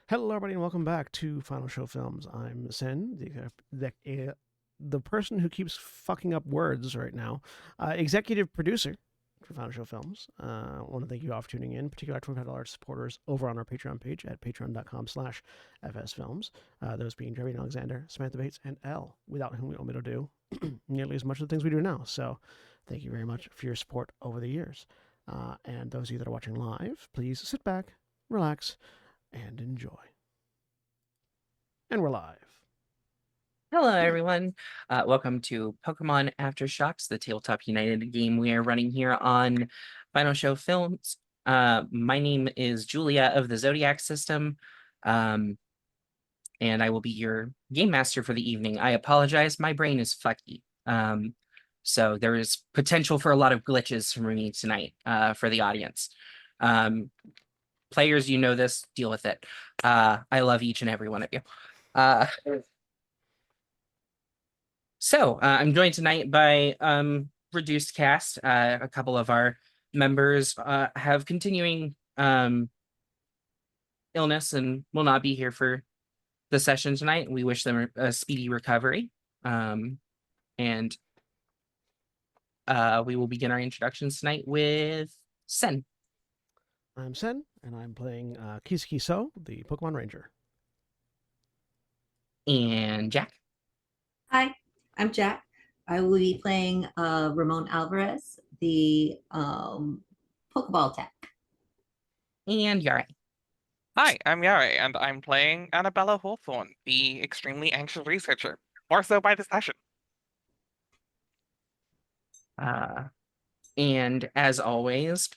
Hello, everybody, and welcome back to Final Show Films. I'm Sen, the person who keeps fucking up words right now, executive producer for Final Show Films. I want to thank you all for tuning in, particularly our $25 supporters over on our Patreon page at patreon.com/fsfilms. Those being Jeremy Alexander, Samantha Bates, and Elle, without whom we omit to do nearly as much of the things we do now. So thank you very much for your support over the years. And those of you that are watching live, please sit back, relax, and enjoy. And we're live. Hello, everyone. Welcome to Pokemon Aftershocks, the Tabletop United game we are running here on Final Show Films. My name is Julia of the Zodiac System, and I will be your game master for the evening. I apologize, my brain is fucky. So there is potential for a lot of glitches from me tonight for the audience. Players, you know this, deal with it. I love each and every one of you. So I'm joined tonight by reduced cast. A couple of our members have continuing illness and will not be here for the session tonight. We wish them a speedy recovery. And we will begin our introductions tonight with Sen. I'm Sen, and I'm playing Kiso, the Pokemon Ranger. And Jack. Hi, I'm Jack. I will be playing Ramon Alvarez, the Pokeball tech. And Yare. Hi, I'm Yare, and I'm playing Annabella Hawthorne, the extremely anxious researcher. More so by the session. And as always,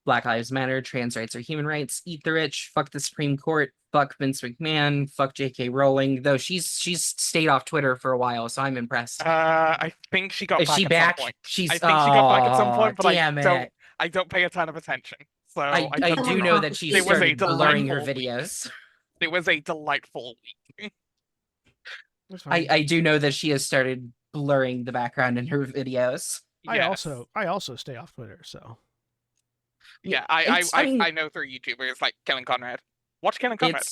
Black Lives Matter, trans rights are human rights, eat the rich, fuck the Supreme Court, fuck Vince McMahon, fuck J.K. Rowling, though she's stayed off Twitter for a while, so I'm impressed. I think she got Is back she at back? some point. She's I think she got back at some point, but damn I don't pay a ton of attention. So I don't do know that she It was a started blurring her delightful videos. It was a delightful week. I do know that she has started blurring the background in her videos. Yes. I also stay off Twitter, so Yeah, I know through YouTubers like Kevin Conrad. Watch Kevin Conrad.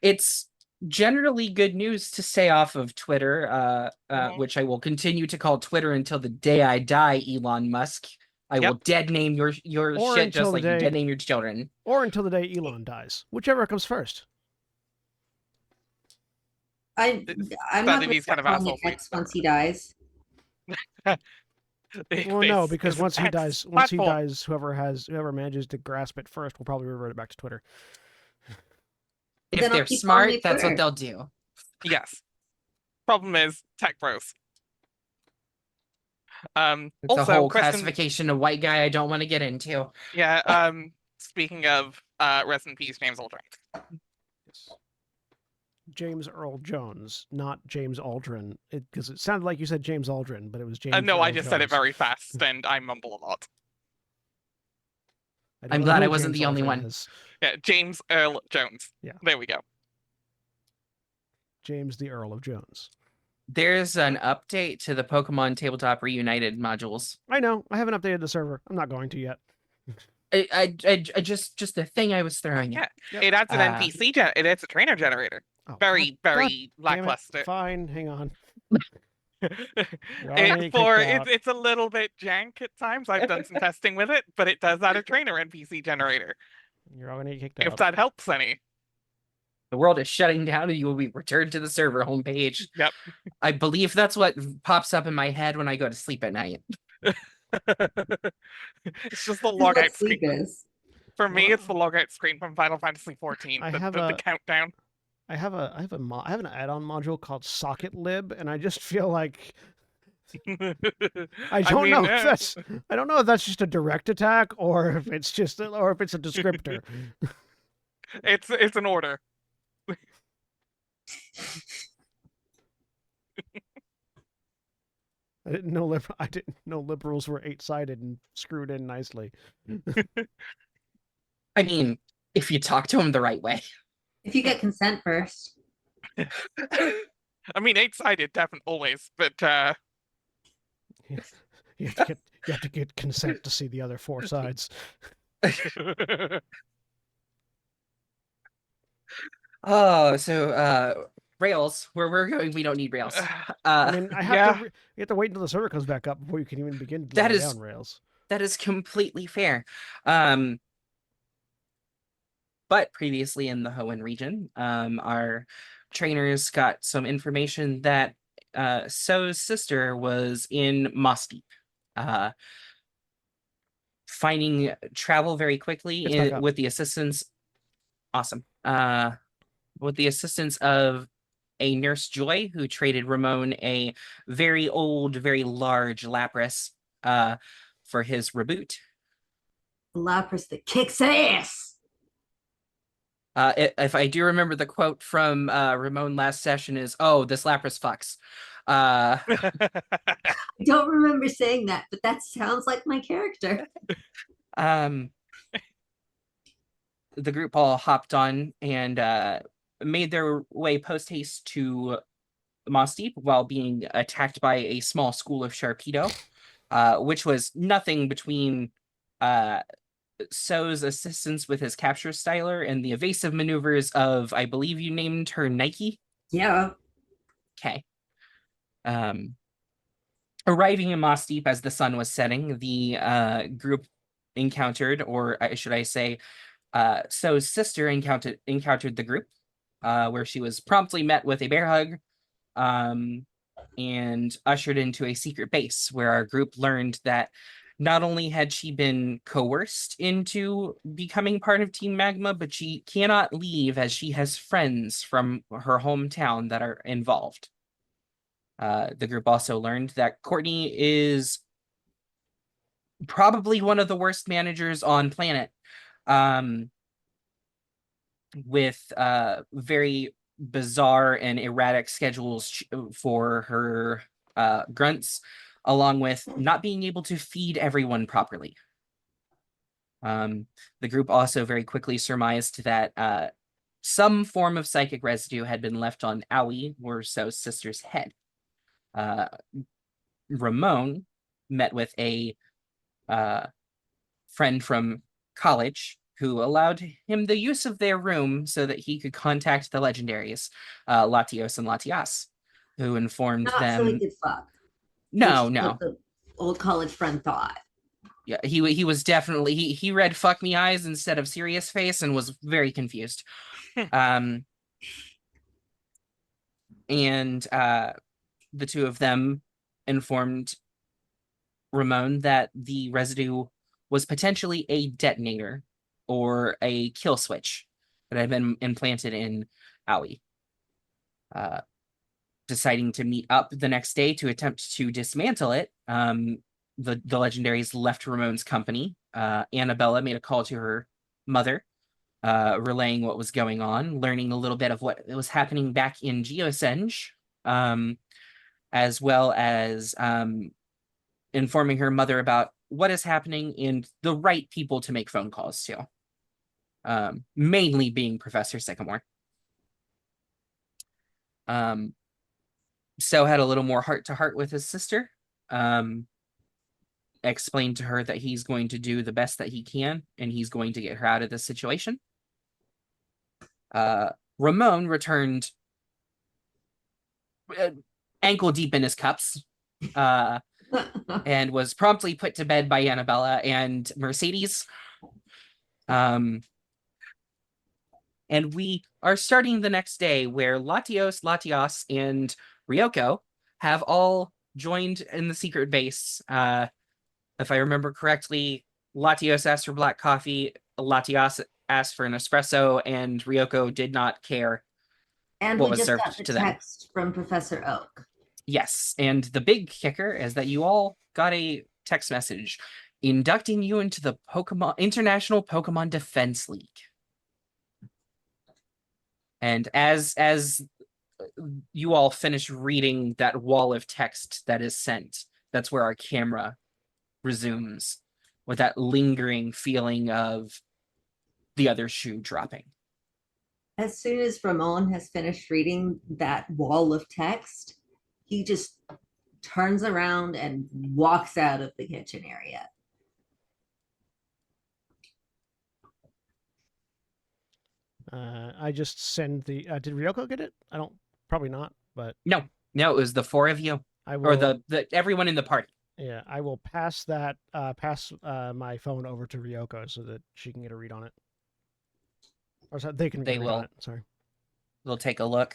It's generally good news to stay off of Twitter, which I will continue to call Twitter until the day I die, Elon Musk. I will dead name your shit just like you dead name your children. Or until the day Elon dies. Whichever comes first. I'm not going to kind of call X once he dies. Well, no, because once he dies, whoever manages to grasp it first will probably revert it back to Twitter. If they're smart, that's what they'll do. Yes. Problem is tech bros. It's also, a whole classification of white guy I don't want to get into. Yeah. Speaking of, rest in peace, James Aldrin. Yes. James Earl Jones, not James Aldrin, because it sounded like you said James Aldrin, but it was James. No, Earl I just Jones. said it very fast, and I mumble a lot. I'm glad I wasn't the only one. Is. Yeah, James Earl Jones. Yeah, there we go. James the Earl of Jones. There's an update to the Pokemon Tabletop Reunited modules. I know. I haven't updated the server. I'm not going to yet. I just a thing I was throwing. Yeah, it adds an NPC. It adds a trainer generator. Oh, very lackluster. Fine, hang on. It's a little bit jank at times. I've done some testing with it, but it does add a trainer NPC generator. You're all gonna get kicked out. If that helps any. The world is shutting down and you will be returned to the server homepage. Yep. I believe that's what pops up in my head when I go to sleep at night. It's just the logout screen. For me, it's the logout screen from Final Fantasy XIV. The countdown. I have an add-on module called SocketLib, and I just feel like I don't know if that's just a direct attack or if it's a descriptor. It's an order. I didn't know liberals were 8-sided and screwed in nicely. I mean, if you talk to them the right way. If you get consent first. I mean, 8-sided, definitely, always, but you have to get consent to see the other 4 sides. Oh, so rails. Where we're going, we don't need rails. I mean, I have Yeah. you have to wait until the server comes back up before you can even begin That laying is- down rails. that is completely fair. But previously in the Hoenn region, our trainers got some information that So's sister was in Moss Deep, finding travel very quickly It's back up. with the assistance. Awesome. With the assistance of a nurse Joy, who traded Ramon a very old, very large Lapras for his reboot. The Lapras that kicks ass. If I do remember the quote from Ramon last session is, "Oh, this Lapras fucks." Uh, I don't remember saying that, but that sounds like my character. um, the group all hopped on and made their way post haste to Moss Deep while being attacked by a small school of Sharpedo, which was nothing between So's assistance with his capture styler and the evasive maneuvers of, I believe you named her Nike. Yeah. Okay. Arriving in Moss Deep as the sun was setting, the group encountered, or should I say, So's sister encountered the group, where she was promptly met with a bear hug, and ushered into a secret base where our group learned that not only had she been coerced into becoming part of Team Magma, but she cannot leave as she has friends from her hometown that are involved. The group also learned that Courtney is probably one of the worst managers on planet, with very bizarre and erratic schedules for her grunts, along with not being able to feed everyone properly. The group also very quickly surmised that some form of psychic residue had been left on Aoi, or So's sister's head. Ramon met with a friend from college who allowed him the use of their room so that he could contact the legendaries, Latios and Latias, who informed Not so he them. could fuck. No, Which is no. what the old college friend thought. Yeah, he was definitely he read fuck me eyes instead of serious face and was very confused. And the two of them informed Ramon that the residue was potentially a detonator or a kill switch that had been implanted in Aoi. Deciding to meet up the next day to attempt to dismantle it, the legendaries left Ramon's company. Annabella made a call to her mother, relaying what was going on, learning a little bit of what was happening back in Geosenge, as well as informing her mother about what is happening and the right people to make phone calls to, mainly being Professor Sycamore. So had a little more heart-to-heart with his sister, explained to her that he's going to do the best that he can and he's going to get her out of this situation. Ramon returned ankle deep in his cups, and was promptly put to bed by Annabella and Mercedes. And we are starting the next day where Latios, Latias, and Ryoko have all joined in the secret base. If I remember correctly, Latios asked for black coffee, Latias asked for an espresso, and Ryoko did not care And what we was just served got the to them. text from Professor Oak. Yes, and the big kicker is that you all got a text message inducting you into the International Pokemon Defense League. And as you all finish reading that wall of text that is sent, that's where our camera resumes with that lingering feeling of the other shoe dropping. As soon as Ramon has finished reading that wall of text, he just turns around and walks out of the kitchen area. I just send the. Did Ryoko get it? I don't. Probably not. But No, it was the four of you, I will. or the everyone in the party. Yeah, I will pass that. Pass my phone over to Ryoko so that she can get a read on it. Or so they can get They a read on will. it. Sorry. They'll take a look,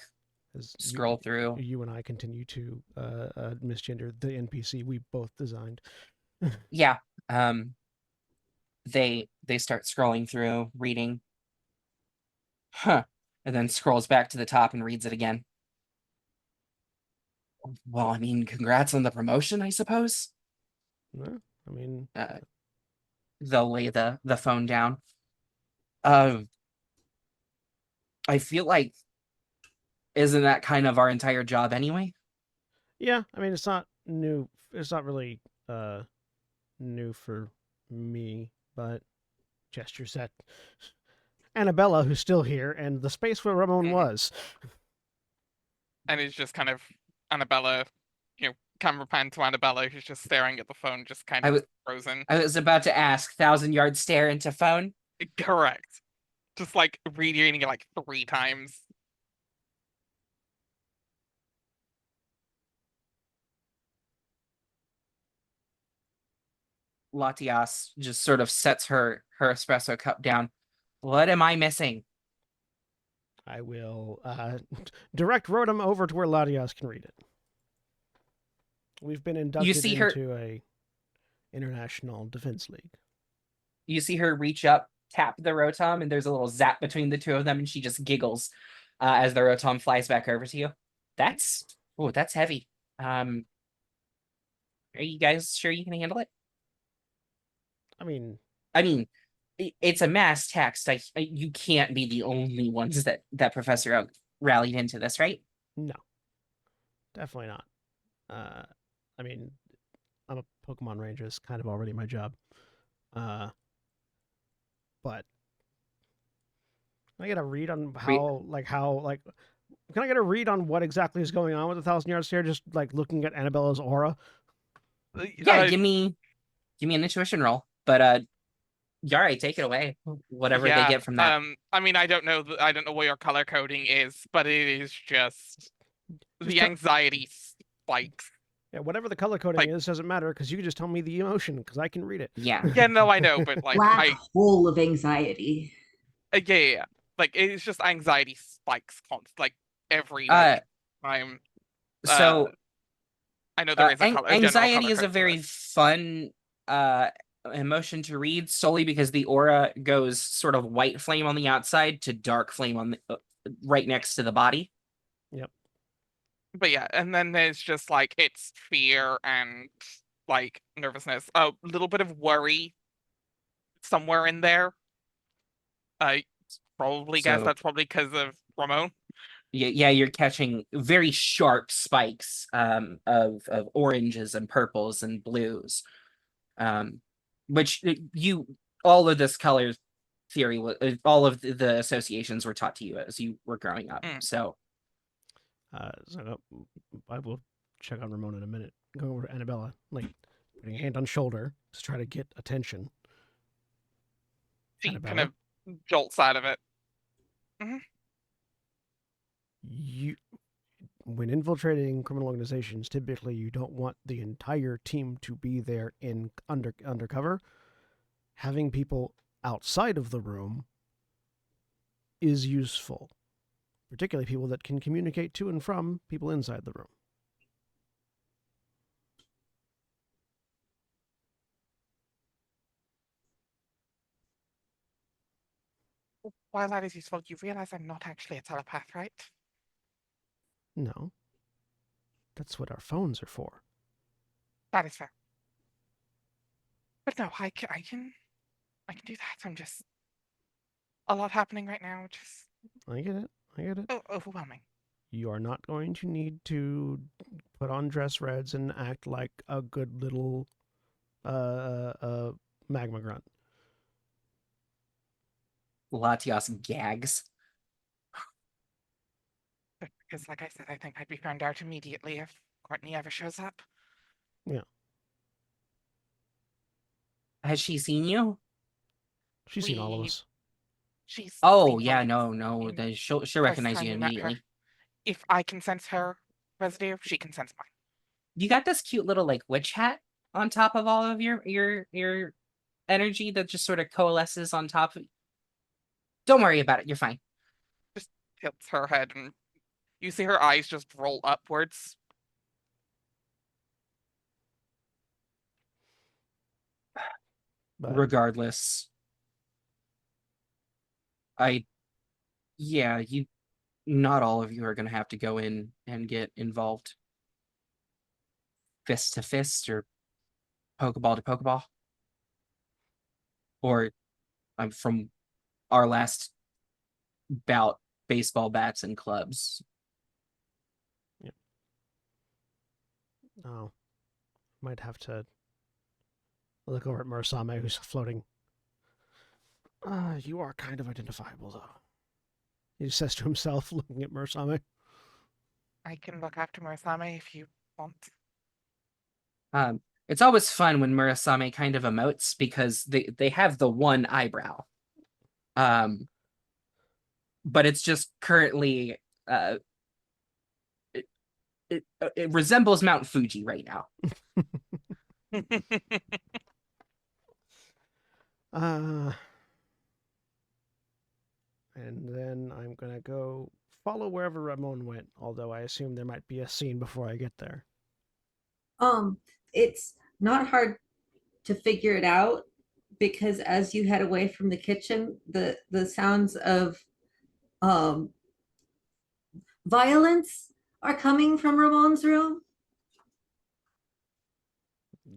As scroll through. You and I continue to misgender the NPC we both designed. Yeah. They start scrolling through, reading. Huh. And then scrolls back to the top and reads it again. Well, I mean, congrats on the promotion, I suppose. Yeah, I mean, They'll lay the phone down. I feel like, isn't that kind of our entire job anyway? yeah, I mean, it's not new. It's not really new for me, but gestures at Annabella, who's still here, and the space where Ramon was. And it's just kind of Annabella, camera pan to Annabella, who's just staring at the phone, just kind of frozen. I was about to ask, 1,000-yard stare into phone? Correct. Just like reading it like 3 times. Latias just sort of sets her espresso cup down. What am I missing? I will direct Rotom over to where Latias can read it. We've been inducted into a international defense league. You see her reach up, tap the Rotom, and there's a little zap between the two of them, and she just giggles as the Rotom flies back over to you. That's heavy. Are you guys sure you can handle it? I mean, it's a mass text. You can't be the only ones that Professor Oak rallied into this, right? No, definitely not. I mean, I'm a Pokemon Ranger. It's kind of already my job. But can I get a read on can I get a read on what exactly is going on with the 1,000-yard stare? Just like looking at Annabella's aura. Yeah, give me an intuition roll. But Yari, take it away. Whatever they get from that. I mean, I don't know what your color coding is, but it is just the anxiety spikes. Yeah, whatever the color coding is doesn't matter because you can just tell me the emotion because I can read it. Yeah. Yeah, no, I know, but like black hole of anxiety. Yeah. Like it's just anxiety spikes like every time. So I know there is a color. Anxiety is a very fun emotion to read solely because the aura goes sort of white flame on the outside to dark flame on the, right next to the body. Yep. But yeah, and then there's just like it's fear and like nervousness, a little bit of worry somewhere in there. I guess that's probably because of Ramon. Yeah, you're catching very sharp spikes of oranges and purples and blues, which all of this color theory, all of the associations were taught to you as you were growing up. So I will check on Ramon in a minute. Go over to Annabella, like putting a hand on shoulder to try to get attention. She kind of jolts out of it. When infiltrating criminal organizations, typically you don't want the entire team to be there in undercover. Having people outside of the room is useful, particularly people that can communicate to and from people inside the room. While that is useful, you realize I'm not actually a telepath, right? No. That's what our phones are for. That is fair. But no, I can do that. I'm just a lot happening right now. Just I get it. Overwhelming. You are not going to need to put on dress reds and act like a good little magma grunt. Latias gags. Because, like I said, I think I'd be found out immediately if Courtney ever shows up. Yeah. Has she seen you? She's seen all of us. She's Oh seen yeah, lights no, in she'll first recognize time you we met her. immediately. If I can sense her residue, she can sense mine. You got this cute little like witch hat on top of all of your energy that just sort of coalesces on top of. Don't worry about it. You're fine. Just tilts her head and you see her eyes just roll upwards. But Regardless, I yeah, you not all of you are gonna have to go in and get involved fist to fist or pokeball to pokeball. Or from our last bout, baseball bats and clubs. oh, might have to look over at Murasame, who's floating. You are kind of identifiable, though. He says to himself, looking at Murasame. I can look after Murasame if you want. It's always fun when Murasame kind of emotes because they have the one eyebrow. But it's just currently it resembles Mount Fuji right now. And then I'm gonna go follow wherever Ramon went, although I assume there might be a scene before I get there. It's not hard to figure it out because as you head away from the kitchen, the sounds of um violence are coming from Ramon's room.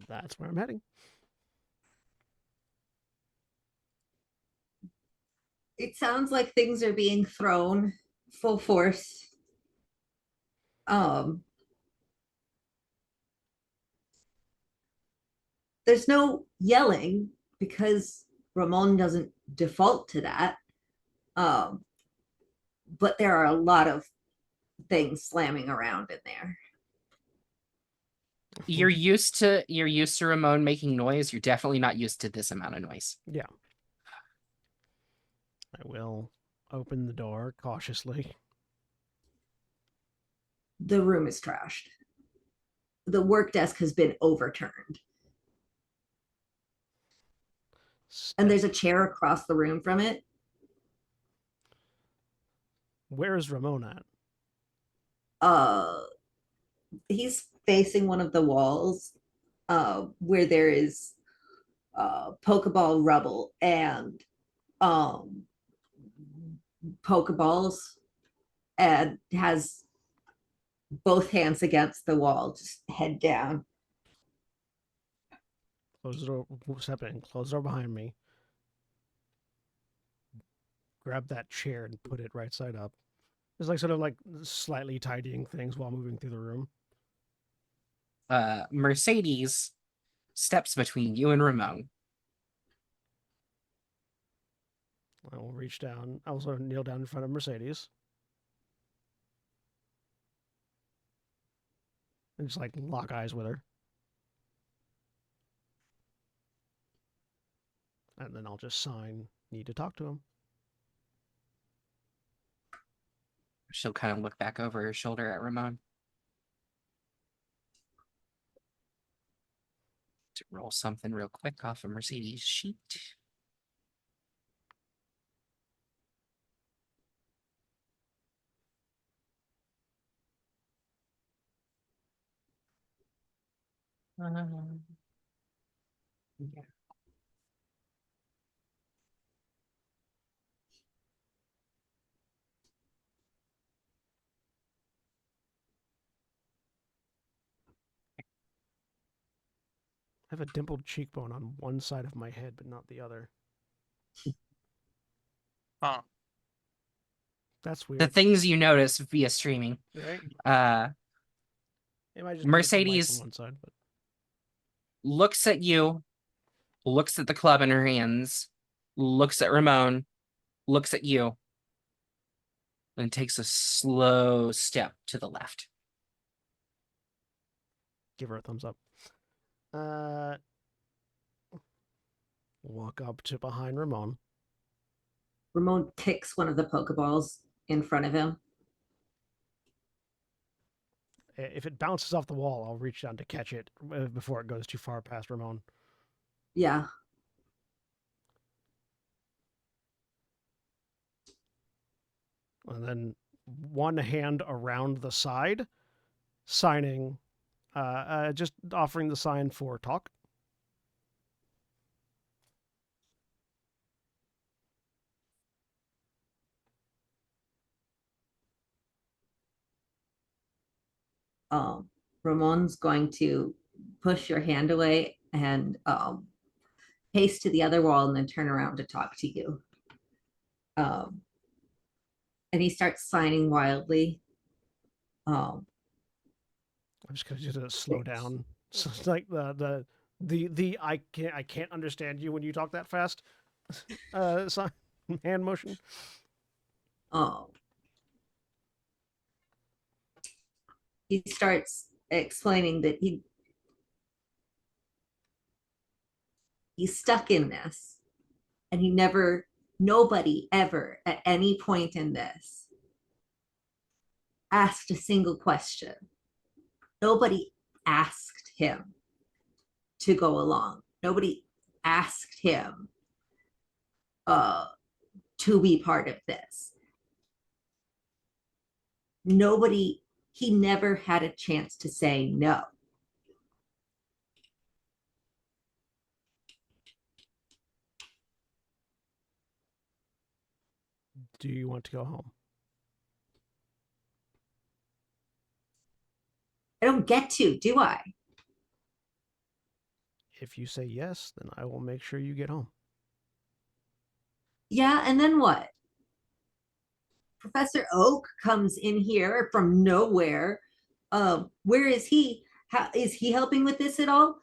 That's where I'm heading. It sounds like things are being thrown full force. Um, there's no yelling because Ramon doesn't default to that. Um, but there are a lot of things slamming around in there. You're used to Ramon making noise. You're definitely not used to this amount of noise. Yeah. I will open the door cautiously. The room is trashed. The work desk has been overturned. And there's a chair across the room from it. Where is Ramon at? He's facing one of the walls where there is Pokeball rubble and Pokeballs, and has both hands against the wall, just head down. Close the door. Step in. Close the door behind me. Grab that chair and put it right side up. It's like sort of like slightly tidying things while moving through the room. Mercedes steps between you and Ramon. I will reach down. I will sort of kneel down in front of Mercedes. And just like lock eyes with her. And then I'll just sign, need to talk to him. She'll kind of look back over her shoulder at Ramon. To roll something real quick off of Mercedes' sheet. Yeah. I have a dimpled cheekbone on one side of my head, but not the other. Huh. That's The weird. things you notice via streaming. Right? It might just be the light Mercedes from one side, but looks at you, looks at the club in her hands, looks at Ramon, looks at you, and takes a slow step to the left. give her a thumbs up. Walk up to behind Ramon. Ramon kicks one of the Pokeballs in front of him. If it bounces off the wall, I'll reach down to catch it before it goes too far past Ramon. Yeah. And then one hand around the side, signing, just offering the sign for talk. Ramon's going to push your hand away and pace to the other wall and then turn around to talk to you. And he starts signing wildly. I'm just gonna slow down. So it's like the I can't understand you when you talk that fast. Sign, hand motion. He starts explaining that he's stuck in this, and nobody ever at any point in this asked a single question. Nobody asked him to go along. Nobody asked him to be part of this. He never had a chance to say no. Do you want to go home? I don't get to, do I? If you say yes, then I will make sure you get home. Yeah, and then what? Professor Oak comes in here from nowhere. Where is he? How is he helping with this at all?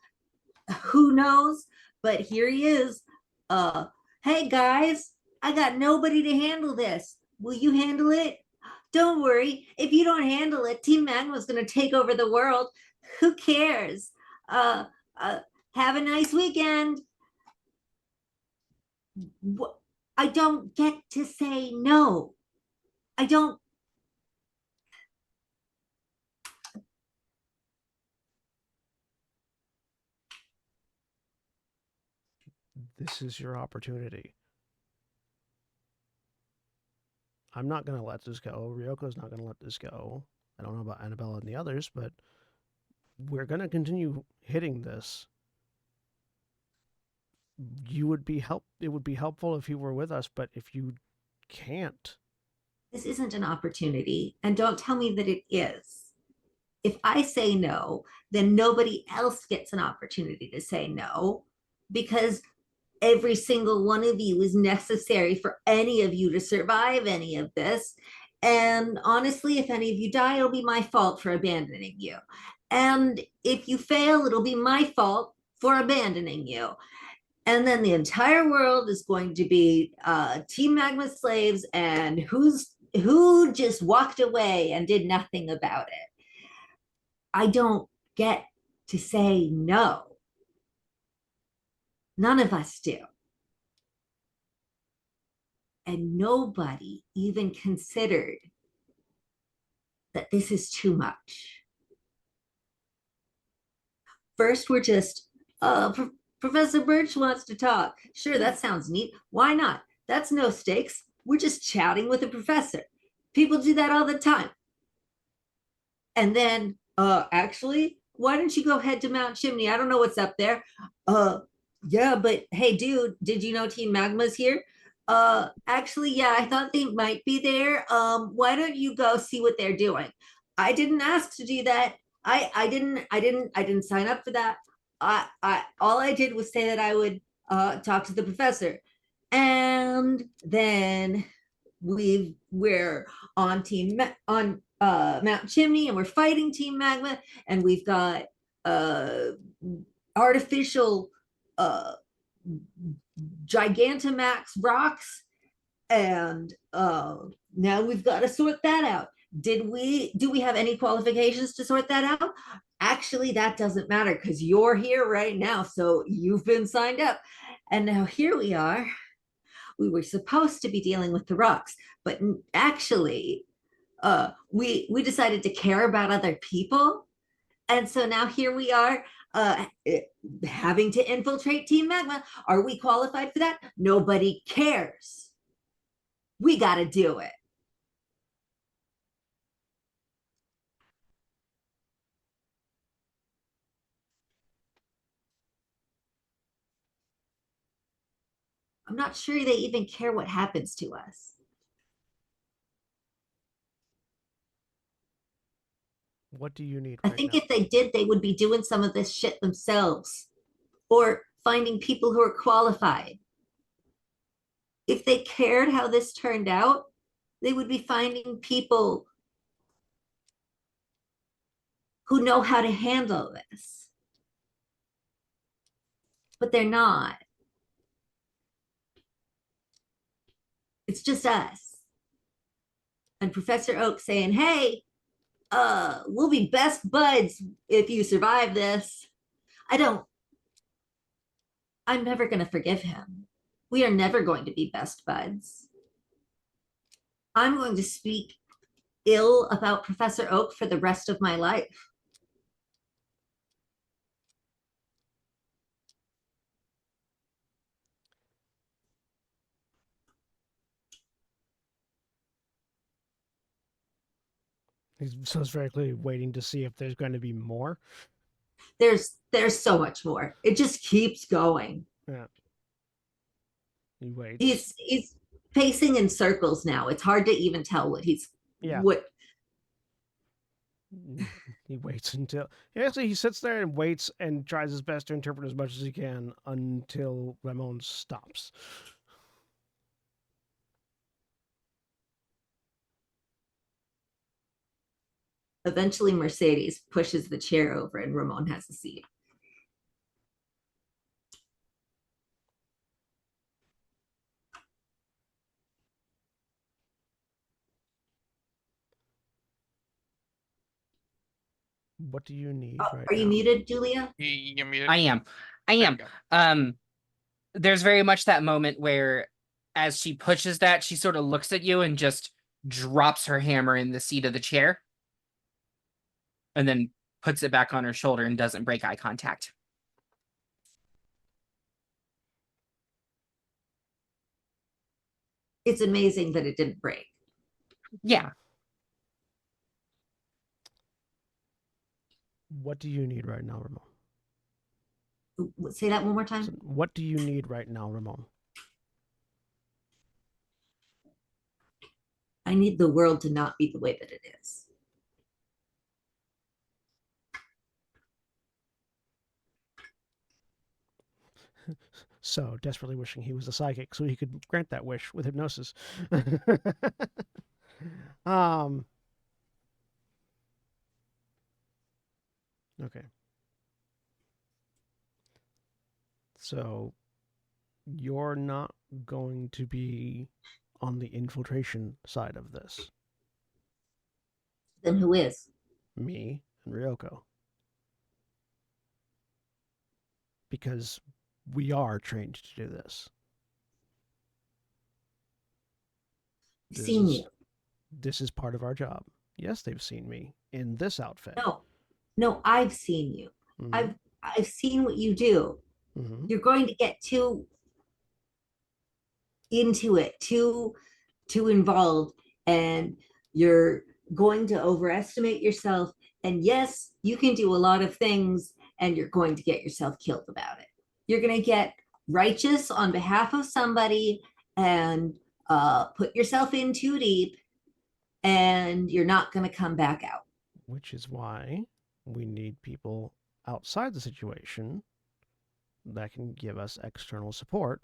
Who knows? But here he is. Hey guys, I got nobody to handle this. Will you handle it? Don't worry. If you don't handle it, Team Magma's gonna take over the world. Who cares? Have a nice weekend. I don't get to say no. I don't. This is your opportunity. I'm not going to let this go. Ryoko's not going to let this go. I don't know about Annabella and the others, but we're going to continue hitting this. It would be helpful if you were with us, but if you can't. This isn't an opportunity, and don't tell me that it is. If I say no, then nobody else gets an opportunity to say no, because every single one of you is necessary for any of you to survive any of this. And honestly, if any of you die, it'll be my fault for abandoning you. And if you fail, it'll be my fault for abandoning you. And then the entire world is going to be Team Magma slaves, and who just walked away and did nothing about it. I don't get to say no. None of us do. And nobody even considered that this is too much. First, we're just, Professor Birch wants to talk. Sure, that sounds neat. Why not? That's no stakes. We're just chatting with a professor. People do that all the time. And then, actually, why don't you go head to Mount Chimney? I don't know what's up there. Yeah, but hey, dude, did you know Team Magma's here? Actually, yeah, I thought they might be there. Why don't you go see what they're doing? I didn't ask to do that. I didn't sign up for that. All I did was say that I would talk to the professor. And then we're on Mount Chimney, and we're fighting Team Magma, and we've got artificial Gigantamax rocks, and now we've got to sort that out. Do we have any qualifications to sort that out? Actually, that doesn't matter because you're here right now, so you've been signed up. And now here we are. we were supposed to be dealing with the rocks, but actually, we decided to care about other people. And so now here we are, having to infiltrate Team Magma. Are we qualified for that? Nobody cares. We got to do it. I'm not sure they even care what happens to us. What do you need I right think now? if they did, they would be doing some of this shit themselves or finding people who are qualified. If they cared how this turned out, they would be finding people who know how to handle this. But they're not. It's just us. And Professor Oak saying, hey, we'll be best buds if you survive this. I'm never going to forgive him. We are never going to be best buds. I'm going to speak ill about Professor Oak for the rest of my life. He's so very clearly waiting to see if there's going to be more. There's so much more. It just keeps going. Yeah. He waits. He's pacing in circles now. It's hard to even tell what Yeah. what He waits until actually he sits there and waits and tries his best to interpret as much as he can until Ramon stops. eventually Mercedes pushes the chair over and Ramon has a seat. What do you need right Are you now? muted, Julia? You muted. I am. I There am. you go. There's very much that moment where as she pushes that, she sort of looks at you and just drops her hammer in the seat of the chair and then puts it back on her shoulder and doesn't break eye contact. It's amazing that it didn't break. Yeah. What do you need right now, Ramon? Say that one more time. What do you need right now, Ramon? I need the world to not be the way that it is. So desperately wishing he was a psychic so he could grant that wish with hypnosis. um. Okay. So you're not going to be on the infiltration side of this. Then who is? Me and Ryoko. Because we are trained to do this. I've seen you. This is part of our job. Yes, they've seen me in this outfit. No, I've seen you. Mhm. I've seen what you do. Mhm. You're going to get too into it, too involved, and you're going to overestimate yourself. And yes, you can do a lot of things, and you're going to get yourself killed about it. You're going to get righteous on behalf of somebody and put yourself in too deep, and you're not going to come back out. Which is why we need people outside the situation that can give us external support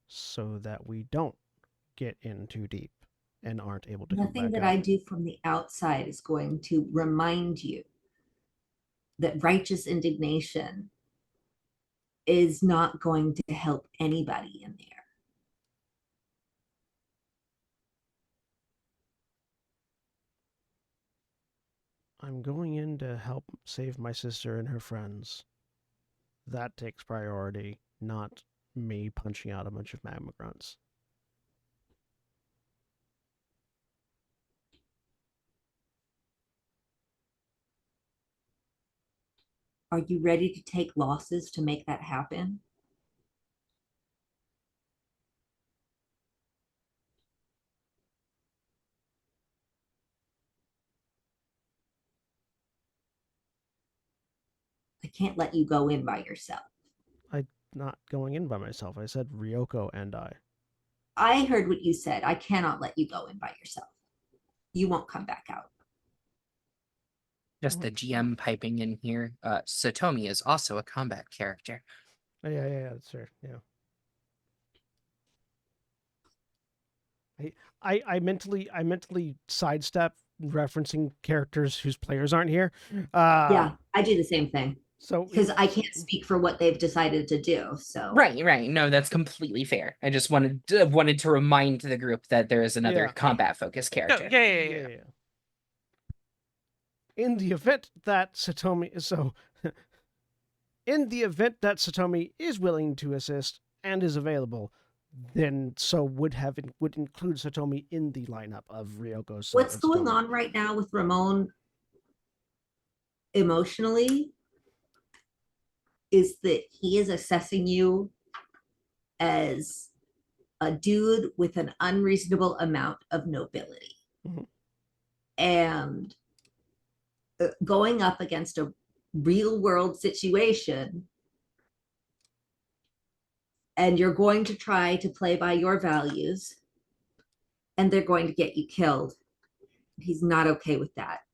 so that we don't get in too deep and aren't able to come Nothing back that out. I do from the outside is going to remind you that righteous indignation is not going to help anybody in there. I'm going in to help save my sister and her friends. That takes priority, not me punching out a bunch of magma grunts. Are you ready to take losses to make that happen? I can't let you go in by yourself. I'm not going in by myself. I said Ryoko and I. I heard what you said. I cannot let you go in by yourself. You won't come back out. Just the GM piping in here. Satomi is also a combat character. Oh, yeah, that's fair. Yeah. I mentally sidestep referencing characters whose players aren't here. Yeah, I do the same thing So because I can't speak for what they've decided to do. So Right. No, that's completely fair. I just wanted to remind the group that there is another Yeah. combat focused No, character. yeah. In the event that Satomi in the event that Satomi is willing to assist and is available, then so would include Satomi in the lineup of Ryoko. what's And going Satomi. on right now with Ramon emotionally is that he is assessing you as a dude with an unreasonable amount of nobility. Mhm. And going up against a real world situation, and you're going to try to play by your values, and they're going to get you killed. He's not okay with that.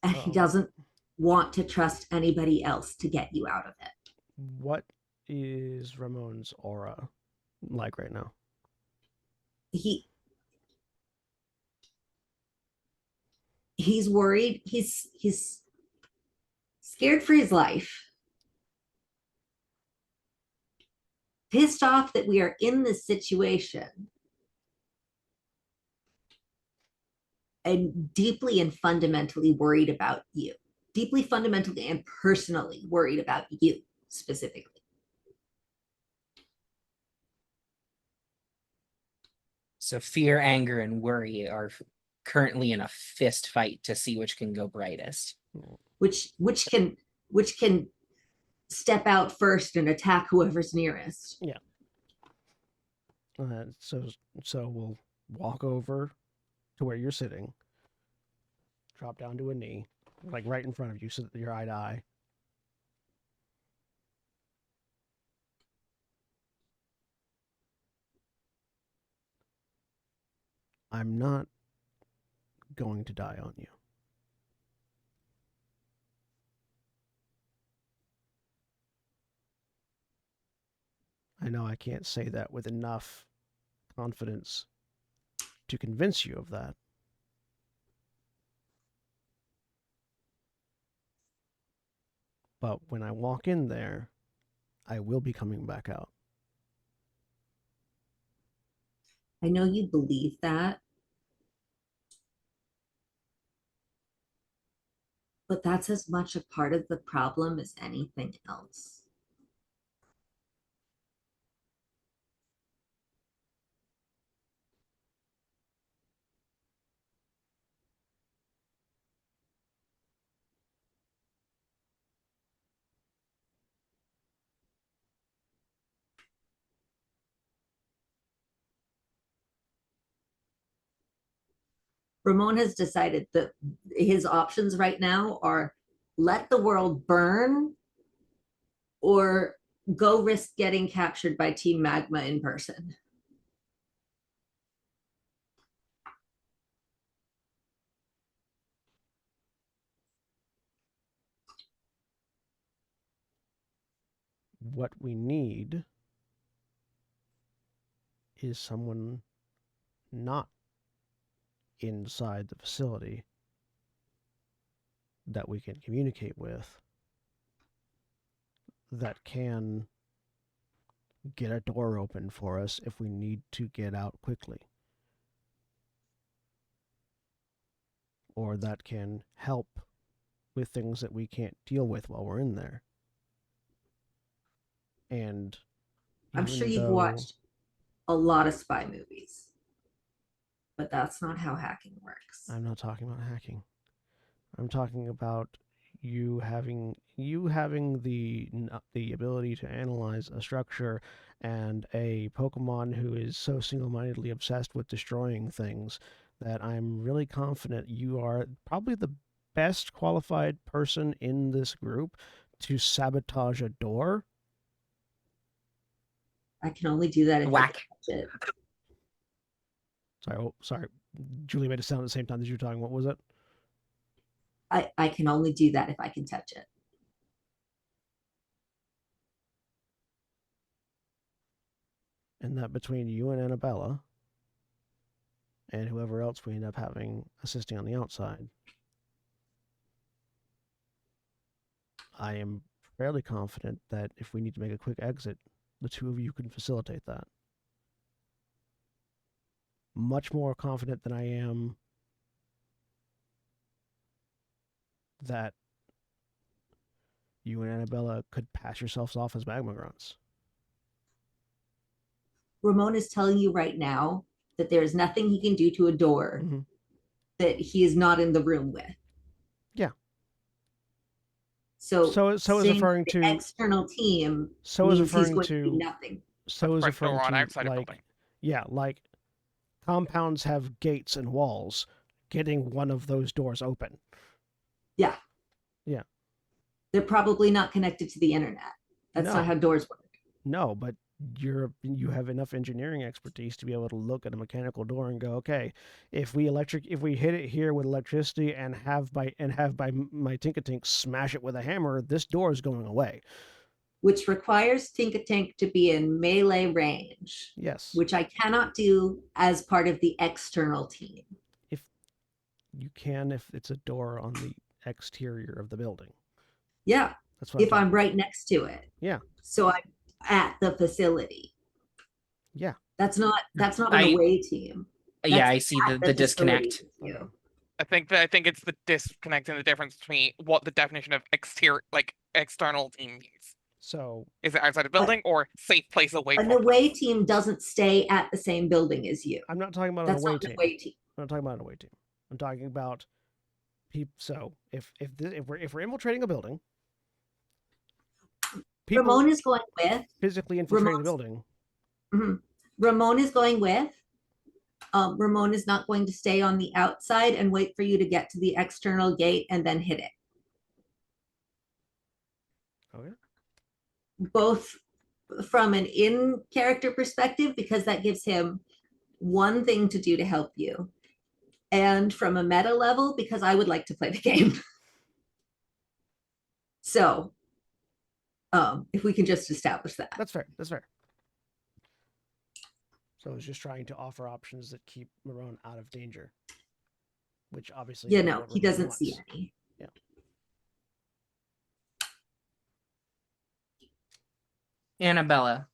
And he doesn't want to trust anybody else to get you out of it. What is Ramon's aura like right now? He's worried. He's scared for his life. Pissed off that we are in this situation. And deeply and fundamentally worried about you. Deeply, fundamentally, and personally worried about you specifically. So fear, anger, and worry are currently in a fist fight to see which can go brightest. Which can step out first and attack whoever's nearest. Yeah. So we'll walk over to where you're sitting, drop down to a knee, like right in front of you, so that you're eye to eye. I'm not going to die on you. I know I can't say that with enough confidence to convince you of that. But when I walk in there, I will be coming back out. I know you believe that. But that's as much a part of the problem as anything else. Ramon has decided that his options right now are let the world burn or go risk getting captured by Team Magma in person. What we need is someone not inside the facility that we can communicate with, that can get a door open for us if we need to get out quickly, or that can help with things that we can't deal with while we're in there. And I'm sure you've watched a lot of spy movies, but that's not how hacking works. I'm not talking about hacking. I'm talking about you having the ability to analyze a structure and a Pokemon who is so single-mindedly obsessed with destroying things that I'm really confident you are probably the best qualified person in this group to sabotage a door. I can only do that if I Whack. can touch it. Sorry. Julie made a sound at the same time that you were talking. What was it? I can only do that if I can touch it. And that between you and Annabella and whoever else we end up having assisting on the outside, I am fairly confident that if we need to make a quick exit, the two of you can facilitate that. Much more confident than I am that you and Annabella could pass yourselves off as magma grunts. Ramon is telling you right now that there is nothing he can do to a door Mm-hmm. that he is not in the room with. Yeah. So is saying referring the to external team so is means he's referring going to do to nothing. so is front referring door on to outside of like building. yeah, like compounds have gates and walls. Getting one of those doors open. Yeah. Yeah. They're probably not connected to the internet. That's No. not how doors work. No, but you have enough engineering expertise to be able to look at a mechanical door and go, okay, if we hit it here with electricity and have by my Tinkatink smash it with a hammer, this door is going away. Which requires Tinkatank to be in melee range. Yes. Which I cannot do as part of the external team. If you can, if it's a door on the exterior of the building. Yeah. That's what if I'm right next to it. Yeah. So I'm at the facility. Yeah. That's not an away team. Yeah, That's I see the facility disconnect. with you. Okay. I think it's the disconnect and the difference between what the definition of external team means. So Is it outside a building or safe place away An from away place? team doesn't stay at the same building as you. I'm not talking about That's an away not team. an away team. I'm not talking about an away team. I'm talking about people. So if we're infiltrating a building, people Ramon is going with. physically infiltrating the Ramon's- building. Mhm. Ramon is going with. Ramon is not going to stay on the outside and wait for you to get to the external gate and then hit it. Okay. Both from an in-character perspective, because that gives him one thing to do to help you, and from a meta level, because I would like to play the game. So if we can just establish that. That's fair. That's fair. So I was just trying to offer options that keep Marone out of danger, which obviously Yeah, is no, what he Ramon doesn't see wants. any. Yeah. Annabella,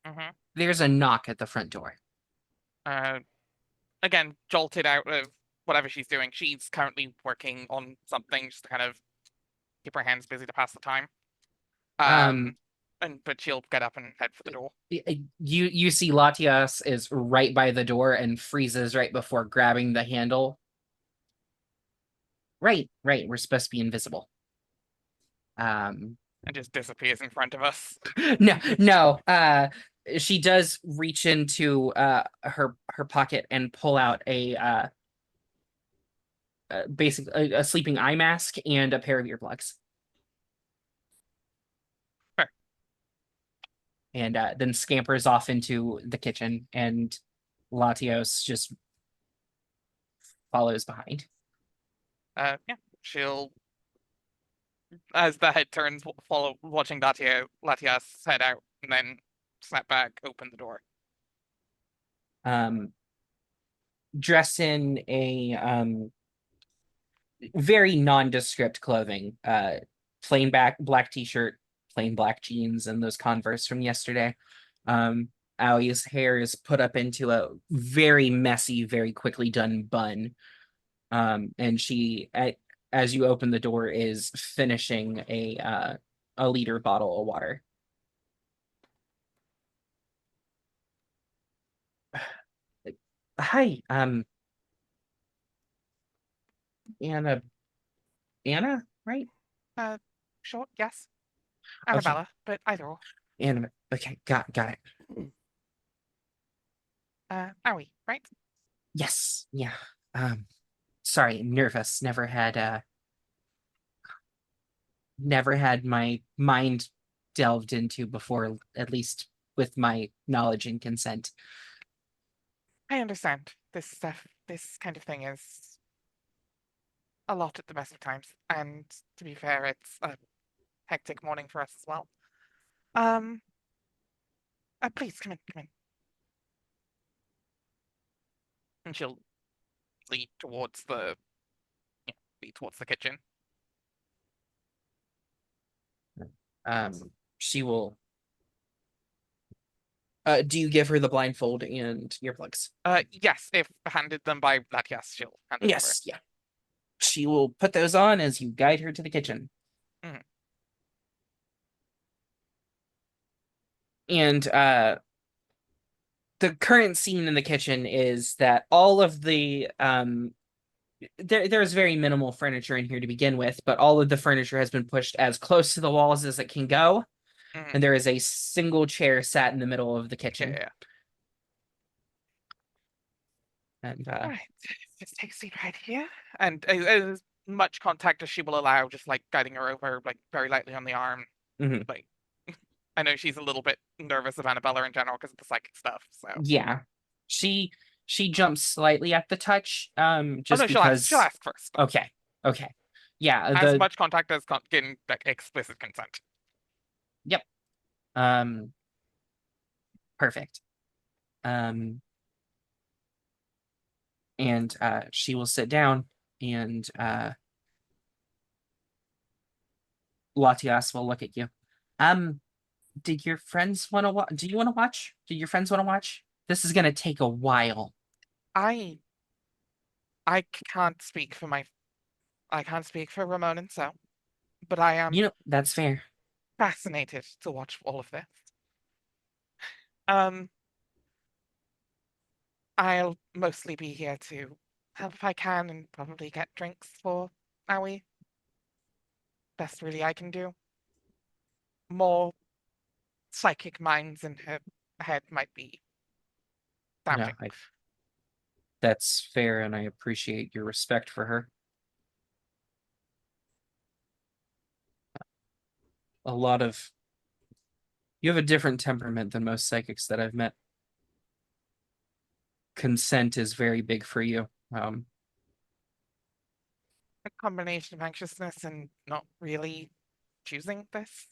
Mm-hmm. there's a knock at the front door. Again, jolted out of whatever she's doing. She's currently working on something just to kind of keep her hands busy to pass the time. But she'll get up and head for the door. You see Latias is right by the door and freezes right before grabbing the handle. Right. We're supposed to be invisible. And just disappears in front of us. No. She does reach into her pocket and pull out a basically a sleeping eye mask and a pair of earplugs. Fair. And then scampers off into the kitchen, and Latios just follows behind. Yeah, she'll, as the head turns, follow, watching Latias head out, and then snap back, open the door. Dressed in a very nondescript clothing, plain black t-shirt, plain black jeans, and those Converse from yesterday. Allie's hair is put up into a very messy, very quickly done bun. And she, as you open the door, is finishing a liter bottle of water. Hi, Anna, right? Sure, yes. Okay. Annabella, but either or. Okay, got it. Owie, right? Yes, yeah. Sorry, nervous. Never had my mind delved into before, at least with my knowledge and consent. I understand. This kind of thing is a lot at the best of times, and to be fair, it's a hectic morning for us as well. Um, please come in, come in. And she'll lead towards lead towards the kitchen. She will. Do you give her the blindfold and earplugs? Yes, if handed them by that, yes, she'll hand it Yes, yeah. She will put those on as you guide her to the kitchen. Mhm. And the current scene in the kitchen is that all of the there's very minimal furniture in here to begin with, but all of the furniture has been pushed as close to the walls as it can go. over. And there is a single chair sat in the middle of the kitchen. Yeah. And Right, just take a seat right here, and as much contact as she will allow, just like guiding her over, like very lightly on the arm. Mhm. Like, I know she's a little bit nervous of Annabella in general because of the psychic stuff. So, yeah, she jumps slightly at the touch. oh Just no, because. she'll ask first. Okay. Yeah. As much contact as getting like explicit consent. Yep. Perfect. And she will sit down, and Latias will look at you. Did your friends want to watch? Do you want to watch? Do your friends want to watch? This is gonna take a while. I can't speak for I can't speak for Ramon and so, but I am That's fair. fascinated to watch all of this. Um, I'll mostly be here to help if I can and probably get drinks for Aoi. Best really I can do. More psychic minds in her head might be No, daunting. that's fair, and I appreciate your respect for her. You have a different temperament than most psychics that I've met. Consent is very big for you. A combination of anxiousness and not really choosing this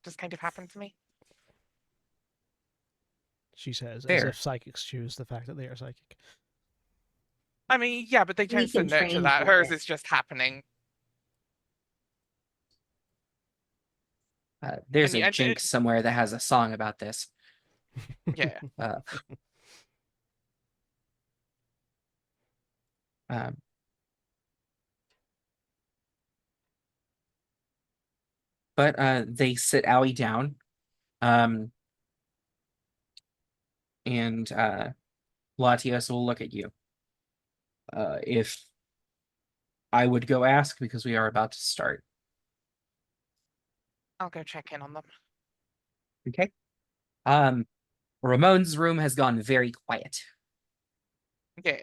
just kind of happened to me. She says, as Fair. if psychics choose the fact that they are psychic. I mean, yeah, but they We tend to can nurture train that. for Hers it. is just happening. There's And a jinx somewhere that has a song about this. yeah. But they sit Owie down. And Latios will look at you. If I would go ask, because we are about to start. I'll go check in on them. Okay. Ramon's room has gone very quiet. Yeah.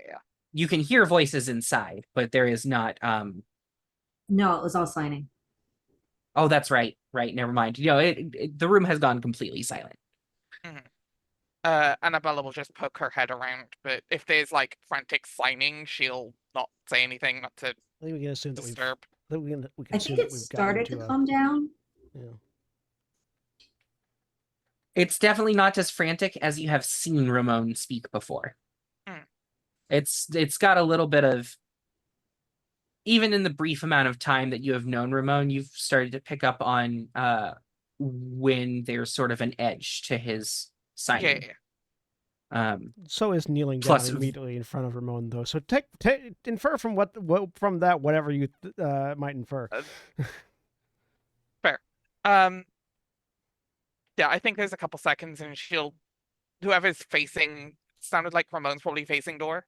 You can hear voices inside, but there is not. No, it was all signing. Oh, that's right. Right. Never mind. The room has gone completely silent. Annabella will just poke her head around, but if there's like frantic signing, she'll not say anything, not to I think we can assume that disturb. we can I assume think that it we've gotten started to to calm down. Yeah. It's definitely not as frantic as you have seen Ramon speak before. It's got a little bit of, even in the brief amount of time that you have known Ramon, you've started to pick up on when there's sort of an edge to his signing. Yeah. So is kneeling down Plus- immediately in front of Ramon, though. So infer from from that whatever you might infer. Fair. Yeah, I think there's a couple seconds and whoever's facing, sounded like Ramon's probably facing door.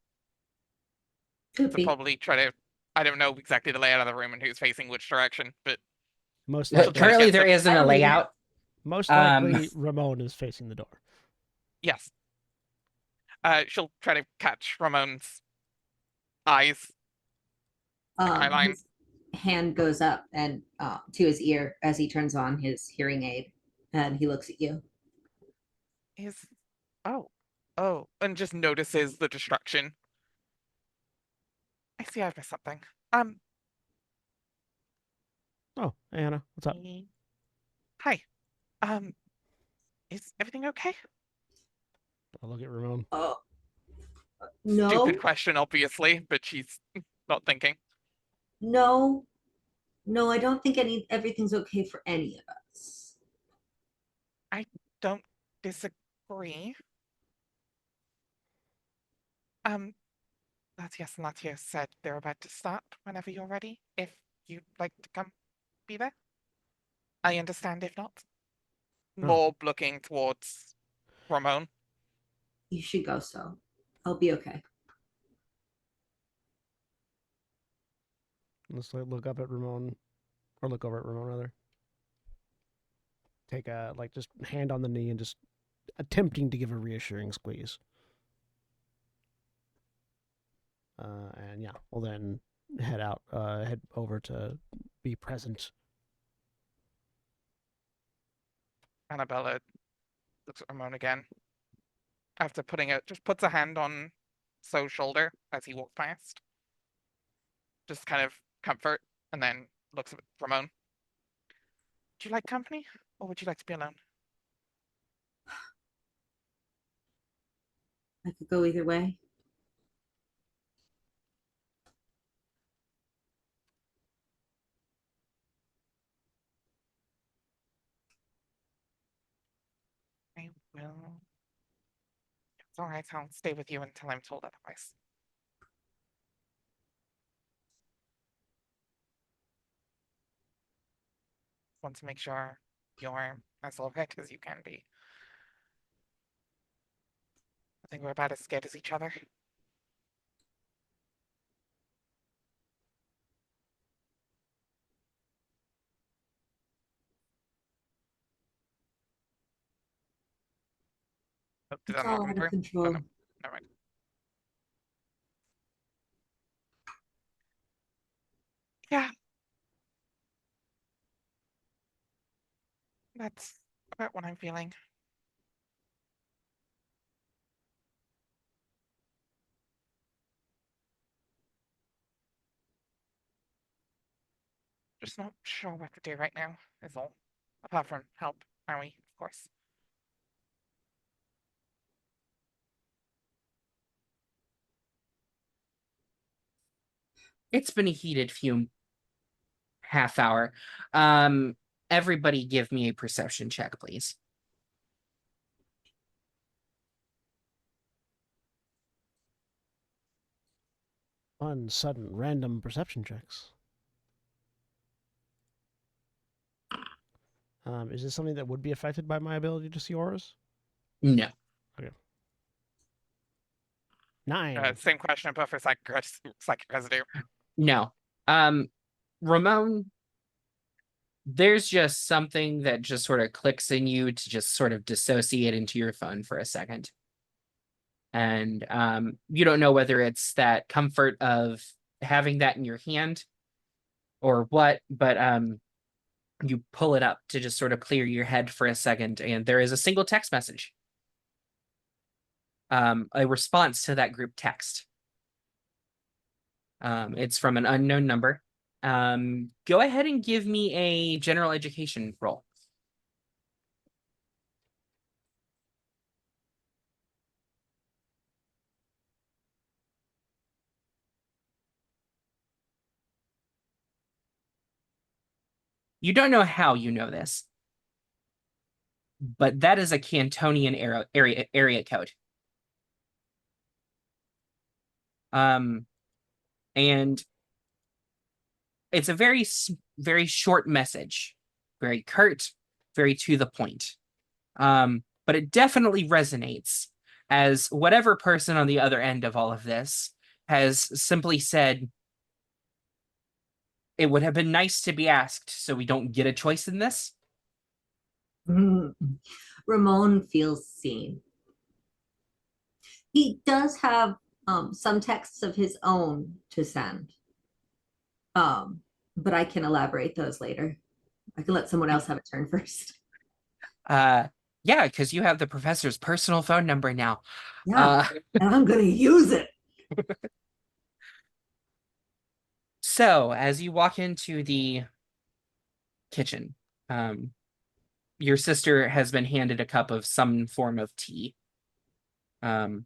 Could So be. probably try to I don't know exactly the layout of the room and who's facing which direction, but Most She'll likely, try to Currently, get there the- isn't I a don't even- layout. most Um, likely Ramon is facing the door. yes. She'll try to catch Ramon's eyes. eye line. His hand goes up and to his ear as he turns on his hearing aid, and he looks at you. Oh, and just notices the destruction. I see I've missed something. Oh, Anna, what's up? Hi. Is everything okay? I'll look at Ramon. Oh, no, Stupid question, obviously, but she's not thinking. no, no. I don't think everything's okay for any of us. Don't disagree. Latias and Latios said they're about to start whenever you're ready. If you'd like to come be there. I understand if not. More looking towards Ramon. You should go. So, I'll be okay. Let's look up at Ramon, or look over at Ramon rather. Take a just hand on the knee and just attempting to give a reassuring squeeze. And yeah, we'll then head over to be present. Annabella looks at Ramon again. After just puts a hand on So's shoulder as he walks past. Just kind of comfort, and then looks at Ramon. Do you like company, or would you like to be alone? I could go either way. I will. It's alright, I'll stay with you until I'm told otherwise. Want to make sure you're as alright as you can be. I think we're about as scared as each other. Oh, did It's that not all come under through? control. Oh, no. Never mind. Yeah. That's about what I'm feeling. Just not sure what to do right now, is all. Apart from help, are we, of course. It's been a heated few half hour. Everybody give me a perception check, please. Fun, sudden, random perception checks. Is this something that would be affected by my ability to see auras? No. 9. Same question, but for psychic residue. No. Ramon, there's just something that just sort of clicks in you to just sort of dissociate into your phone for a second. And you don't know whether it's that comfort of having that in your hand or what, but you pull it up to just sort of clear your head for a second, and there is a single text message. A response to that group text. It's from an unknown number. Go ahead and give me a general education roll. You don't know how you know this, but that is a Cantonian area code. And it's a very short message, very curt, very to the point. But it definitely resonates as whatever person on the other end of all of this has simply said, it would have been nice to be asked, so we don't get a choice in this. Ramon feels seen. He does have some texts of his own to send. But I can elaborate those later. I can let someone else have a turn first. Yeah, because you have the professor's personal phone number now. Yeah, and I'm gonna use it. So as you walk into the kitchen, your sister has been handed a cup of some form of tea. And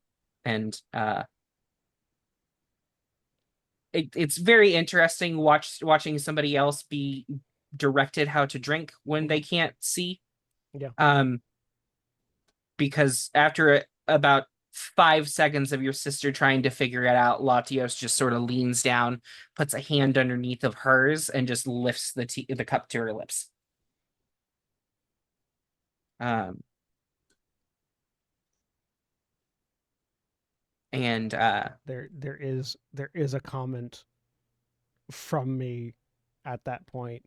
it's very interesting watching somebody else be directed how to drink when they can't see. Yeah. Because after about 5 seconds of your sister trying to figure it out, Latios just sort of leans down, puts a hand underneath of hers, and just lifts the cup to her lips. And there is a comment from me at that point.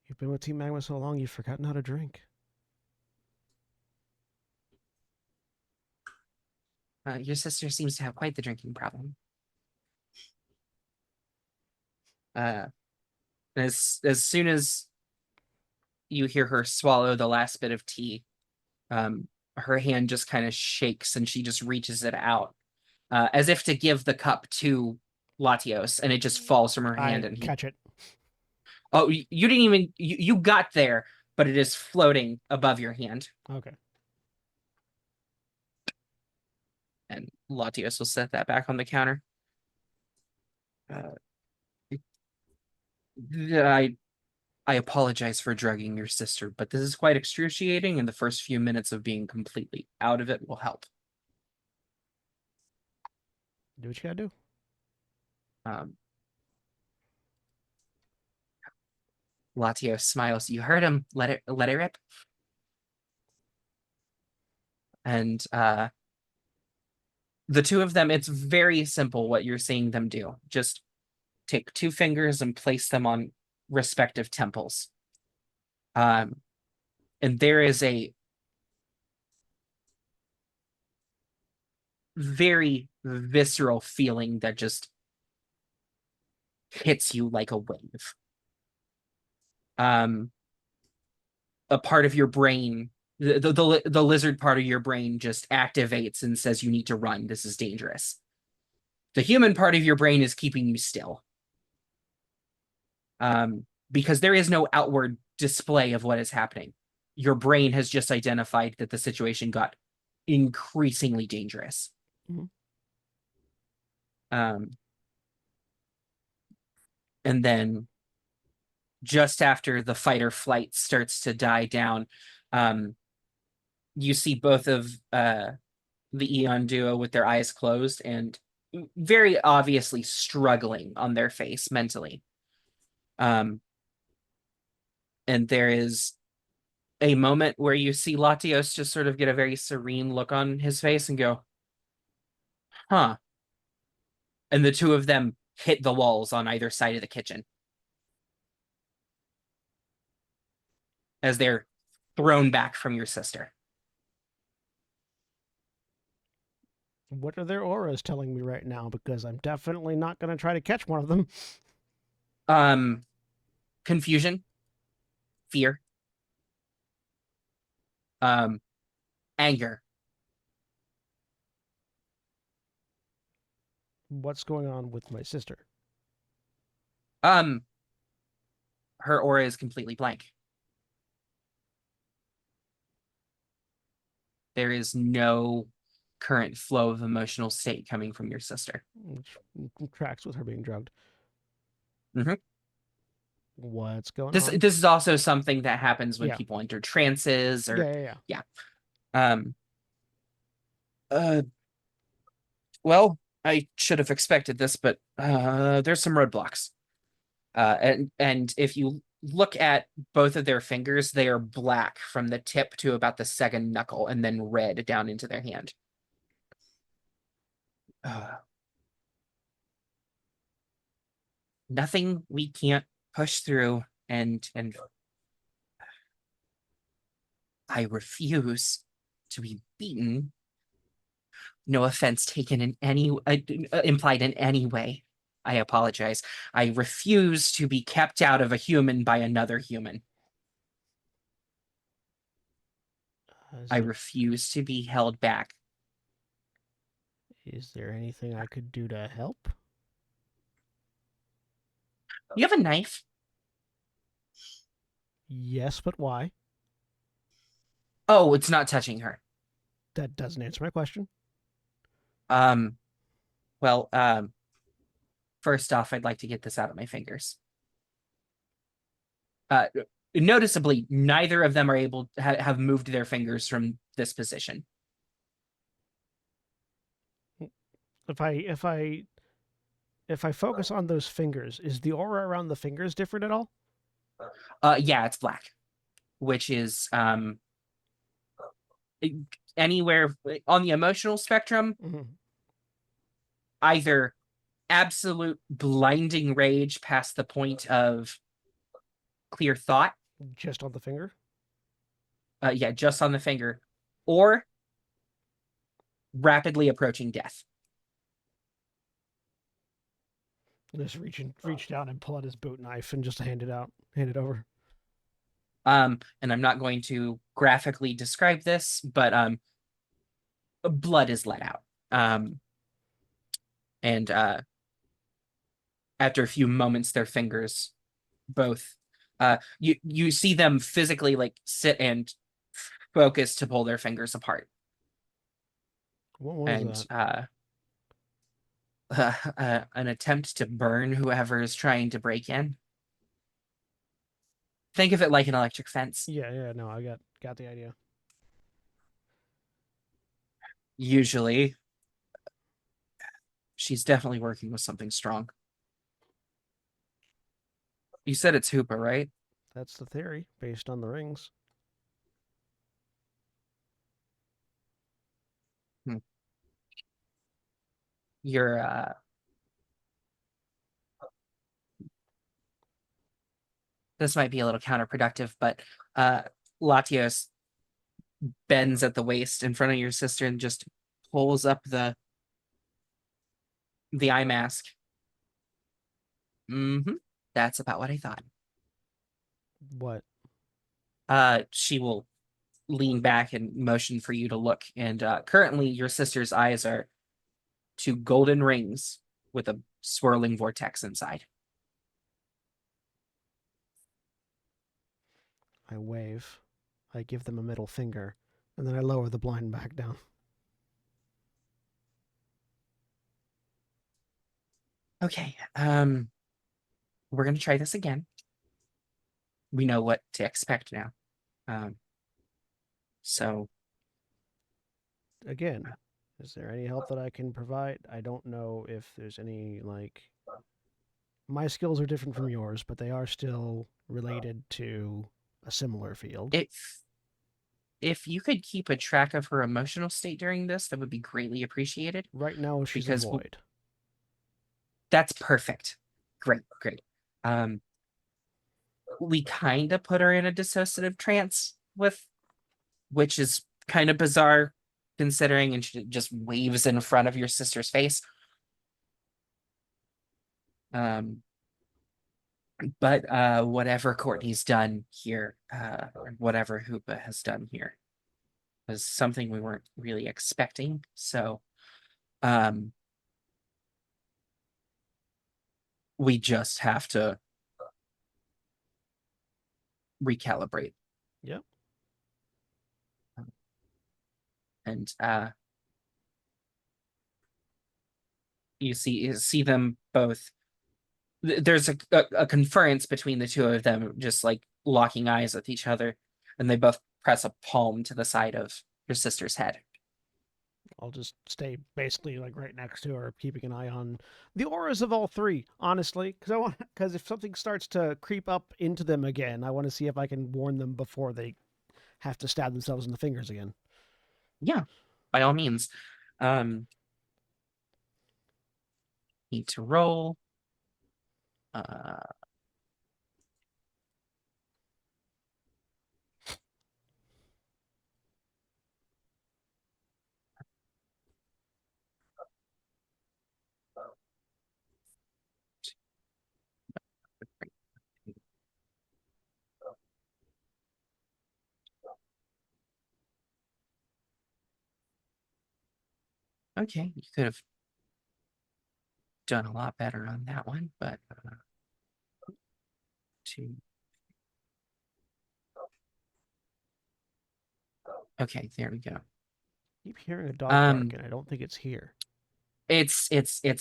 You've been with Team Magma so long, you've forgotten how to drink. Your sister seems to have quite the drinking problem. As soon as you hear her swallow the last bit of tea, her hand just kind of shakes and she just reaches it out, as if to give the cup to Latios, and it just falls from her hand. I And catch it. Oh, you didn't even you got there, but it is floating above your hand. Okay. And Latios will set that back on the counter. I apologize for drugging your sister, but this is quite excruciating, and the first few minutes of being completely out of it will help. Do what you gotta do. Latios smiles. You heard him. Let it rip. And the two of them, it's very simple what you're seeing them do. Just take 2 fingers and place them on respective temples. And there is a very visceral feeling that just hits you like a wave. A part of your brain, the lizard part of your brain just activates and says you need to run. This is dangerous. The human part of your brain is keeping you still. Because there is no outward display of what is happening. Your brain has just identified that the situation got increasingly dangerous. Mm-hmm. And then just after the fight or flight starts to die down, you see both of the Eon duo with their eyes closed and very obviously struggling on their face mentally. And there is a moment where you see Latios just sort of get a very serene look on his face and go, huh. And the two of them hit the walls on either side of the kitchen as they're thrown back from your sister. What are their auras telling me right now? Because I'm definitely not going to try to catch one of them. Confusion, fear, anger. What's going on with my sister? Her aura is completely blank. There is no current flow of emotional state coming from your sister. Which tracks with her being drugged. Mm-hmm. What's going This on? This is also something that happens when Yeah. people enter trances or Yeah. Well, I should have expected this, but there's some roadblocks. And if you look at both of their fingers, they are black from the tip to about the second knuckle, and then red down into their hand. Nothing we can't push through and I refuse to be beaten. No offense taken in any implied in any way. I apologize. I refuse to be kept out of a human by another human. I refuse to be held back. Is there anything I could do to help? You have a knife? Yes, but why? Oh, it's not touching her. That doesn't answer my question. Well, first off, I'd like to get this out of my fingers. Noticeably, neither of them are able to have moved their fingers from this position. If I focus on those fingers, is the aura around the fingers different at all? Yeah, it's black, which is anywhere on the emotional spectrum, either absolute blinding rage past the point of clear thought. Just on the finger? Yeah, just on the finger, or rapidly approaching death. Just reach down and pull out his boot knife and just hand it over. And I'm not going to graphically describe this, but blood is let out. And after a few moments, their fingers both you see them physically like sit and focus to pull their fingers apart. What was that? An attempt to burn whoever is trying to break in. Think of it like an electric fence. Yeah, no, I got the idea. Usually, she's definitely working with something strong. You said it's Hoopa, right? That's the theory, based on the rings. You're this might be a little counterproductive, but Latios bends at the waist in front of your sister and just pulls up the eye mask. That's about what I thought. What? She will lean back and motion for you to look, and currently your sister's eyes are two golden rings with a swirling vortex inside. I wave. I give them a middle finger, and then I lower the blind back down. Okay, we're gonna try this again. We know what to expect now. So again, is there any help that I can provide? I don't know if there's any, like, my skills are different from yours, but they are still related to a similar field. If you could keep a track of her emotional state during this, that would be greatly appreciated. Right now, she's Because a void. That's perfect. Great. We kind of put her in a dissociative trance which is kind of bizarre considering, and she just waves in front of your sister's face. But whatever Courtney's done here, or whatever Hoopa has done here, was something we weren't really expecting. So we just have to recalibrate. Yep. And you see them both. There's a conference between the two of them, just like locking eyes with each other, and they both press a palm to the side of your sister's head. I'll just stay basically like right next to her, keeping an eye on the auras of all three, honestly, because if something starts to creep up into them again, I want to see if I can warn them before they have to stab themselves in the fingers again. Yeah, by all means. Need to roll. Okay, you could have done a lot better on that one, but 2. Okay, there we go. Keep hearing a dog bark, Um, and I don't think it's here. It's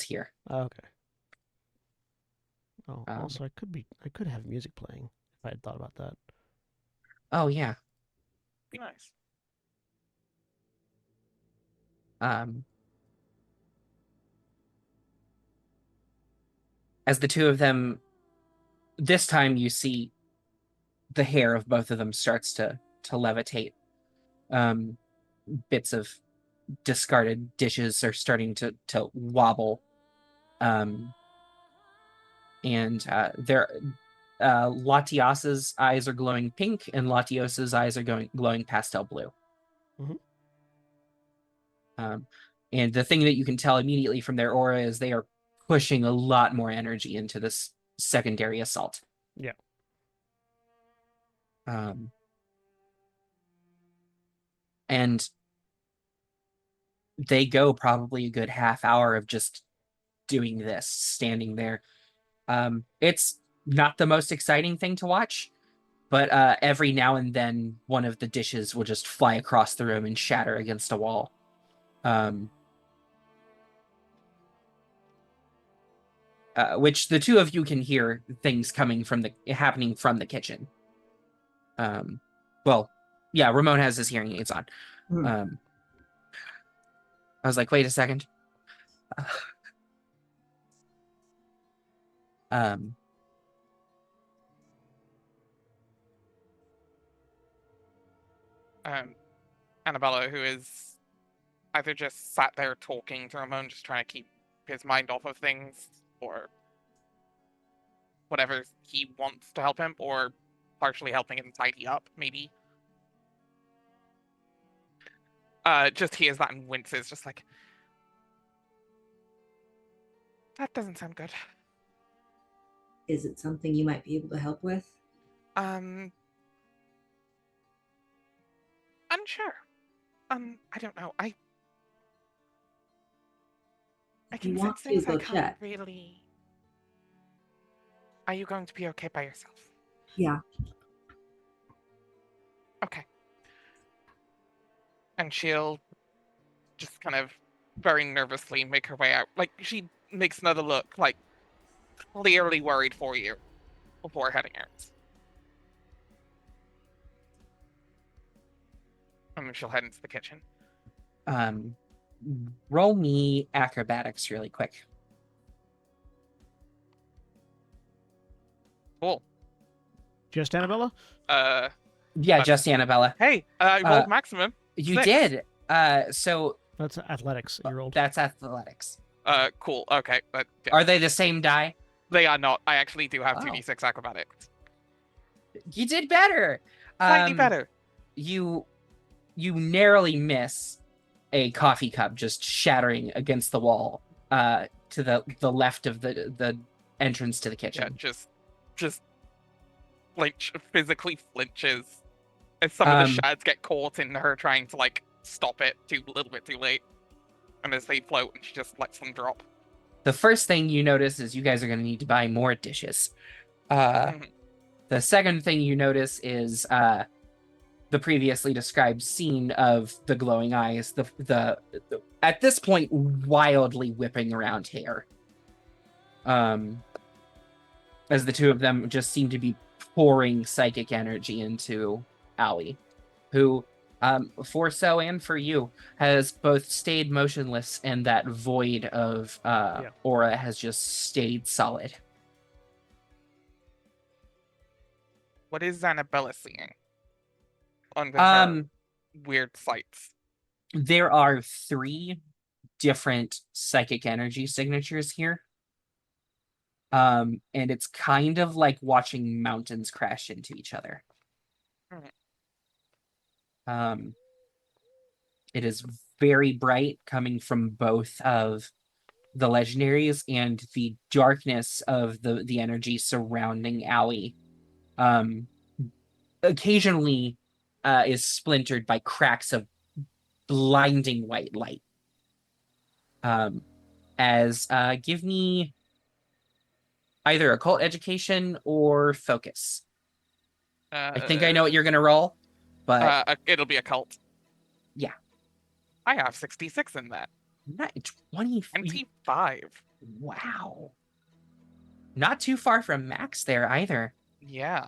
here. Okay. Oh, Um, also, I could have music playing if I had thought about that. Oh yeah. Be nice. As the two of them, this time you see the hair of both of them starts to levitate. Bits of discarded dishes are starting to wobble. And Latias's eyes are glowing pink, and Latios's eyes are glowing pastel blue. Mhm. And the thing that you can tell immediately from their aura is they are pushing a lot more energy into this secondary assault. Yeah. And they go probably a good half hour of just doing this, standing there. It's not the most exciting thing to watch, but every now and then one of the dishes will just fly across the room and shatter against a wall. Which the two of you can hear things happening from the kitchen. Well, yeah, Ramon has his hearing aids on. I was like, wait a second. Annabella, who is either just sat there talking to Ramon, just trying to keep his mind off of things, or whatever he wants to help him, or partially helping him tidy up, maybe. Just hears that and winces, just like, that doesn't sound good. Is it something you might be able to help with? Unsure. I don't know. I If can you want sense to, things I go can't check. really. Are you going to be okay by yourself? Yeah. Okay. And she'll just kind of very nervously make her way out. Like, she makes another look, like, clearly worried for you before heading out. And then she'll head into the kitchen. Roll me acrobatics really quick. Cool. Just Annabella? Yeah, just Annabella. Hey, I rolled maximum. You 6. did. So That's athletics. You rolled. that's athletics. Cool. Okay. But Are they the same die? they are not. I actually do have Oh. 2d6 acrobatics. You did better. Slightly better. You narrowly miss a coffee cup just shattering against the wall to the left of the entrance to the kitchen. Yeah, just physically flinches as some of the shards get caught in her trying to like stop it a little bit too late. And as they float, and she just lets them drop. The first thing you notice is you guys are going to need to buy more dishes. The second thing you notice is the previously described scene of the glowing eyes, the at this point wildly whipping around hair. As the two of them just seem to be pouring psychic energy into Allie, who, for So and for you, has both stayed motionless and that void of aura has just stayed solid. What is Annabella seeing under her weird sights? There are 3 different psychic energy signatures here. And it's kind of like watching mountains crash into each other. It is very bright, coming from both of the legendaries, and the darkness of the energy surrounding Allie occasionally is splintered by cracks of blinding white light. Give me either occult education or focus. I think I know what you're gonna roll, but It'll be a cult. yeah. I have 66 in that. Not 20. 25. Wow. Not too far from max there either. Yeah.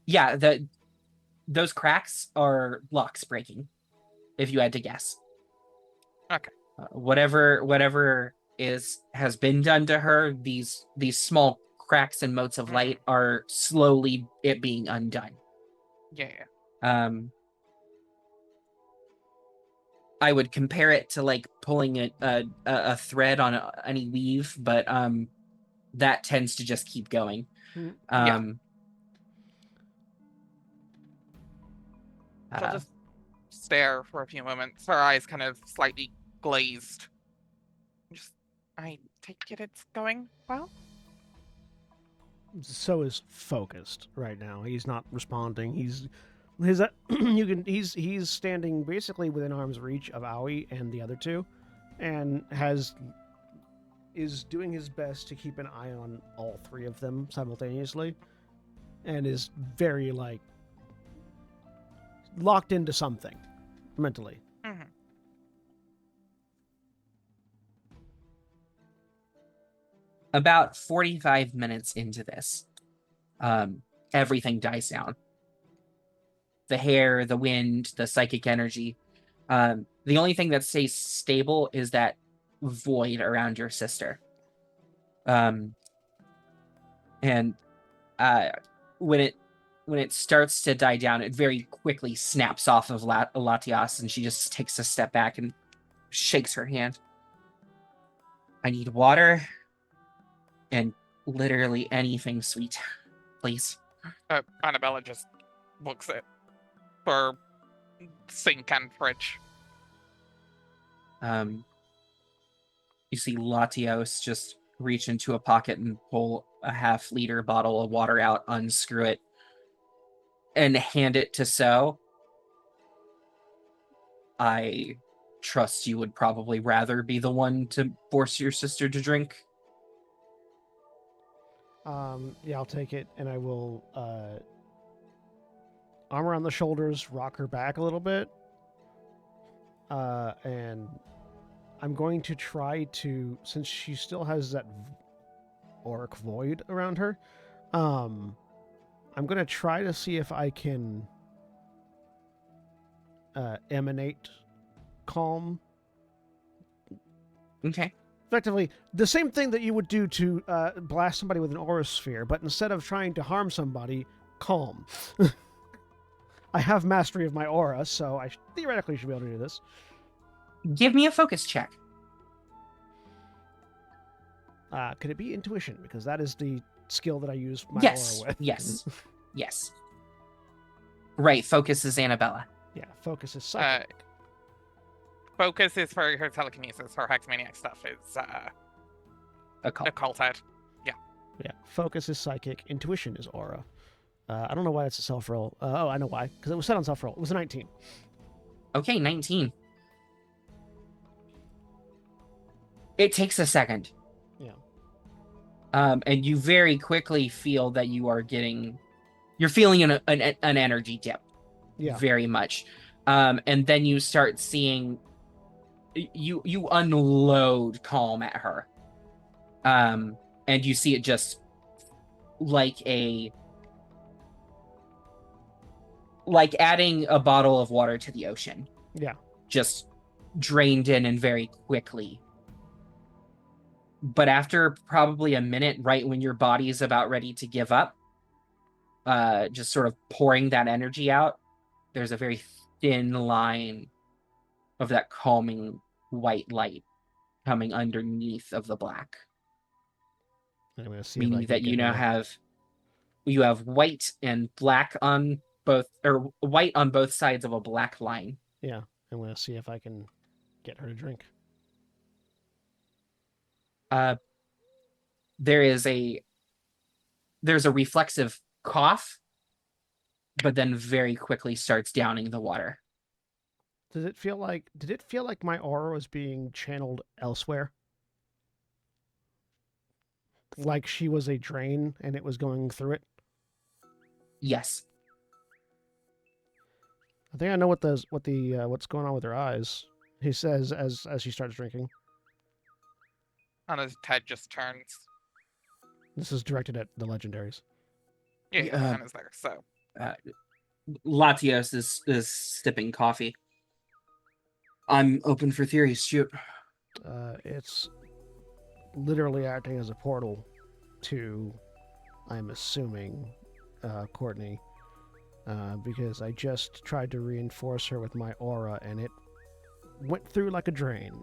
Yeah, those cracks are locks breaking, if you had to guess. Okay. Whatever has been done to her, these small cracks and motes of light are slowly it being undone. Yeah. I would compare it to like pulling a thread on any weave, but that tends to just keep going. Yeah. She'll just stare for a few moments, her eyes kind of slightly glazed. I take it it's going well? So is focused right now. He's not responding. He's standing basically within arm's reach of Aoi and the other two, and is doing his best to keep an eye on all three of them simultaneously, and is very like locked into something mentally. Mm-hmm. About 45 minutes into this, everything dies down. The hair, the wind, the psychic energy. The only thing that stays stable is that void around your sister. And when it starts to die down, it very quickly snaps off of Latias, and she just takes a step back and shakes her hand. I need water and literally anything sweet, please. Annabella just looks at her sink and fridge. You see Latios just reach into a pocket and pull a half-liter bottle of water out, unscrew it, and hand it to So. I trust you would probably rather be the one to force your sister to drink. Yeah, I'll take it, and I will arm around the shoulders, rock her back a little bit, and I'm going to try to, since she still has that auric void around her, I'm going to try to see if I can emanate calm. Okay. Effectively, the same thing that you would do to blast somebody with an aura sphere, but instead of trying to harm somebody, calm. I have mastery of my aura, so I theoretically should be able to do this. Give me a focus check. Could it be intuition? Because that is the skill that I use my Yes. aura with. Yes. Yes. Right. Focus is Annabella. Yeah, focus is psychic. Focus is for her telekinesis. Her hexmaniac stuff is occulted. Yeah, focus is psychic. Intuition is aura. I don't know why it's a self roll. Oh, I know why. Because it was set on self roll. It was a 19. Okay, 19. It takes a second. Yeah. And you very quickly feel that you're feeling an energy dip. Yeah. Very much. And then you start seeing you unload calm at her. And you see it just like adding a bottle of water to the ocean. Yeah. Just drained in and very quickly. But after probably a minute, right when your body is about ready to give up, just sort of pouring that energy out, there's a very thin line of that calming white light coming underneath of the black. Meaning that you now have white and black on both, or white on both sides of a black line. Yeah, I'm going to see if I can get her to drink. There's a reflexive cough, but then very quickly starts downing the water. Did it feel like my aura was being channeled elsewhere? Like she was a drain and it was going through it? Yes. I think I know what's going on with her eyes. He says as she starts drinking. And his head just turns. This is directed at the legendaries. Yeah, Yeah, the hand is there. So Latios is sipping coffee. I'm open for theories. Shoot. It's literally acting as a portal to, I'm assuming, Courtney, because I just tried to reinforce her with my aura and it went through like a drain.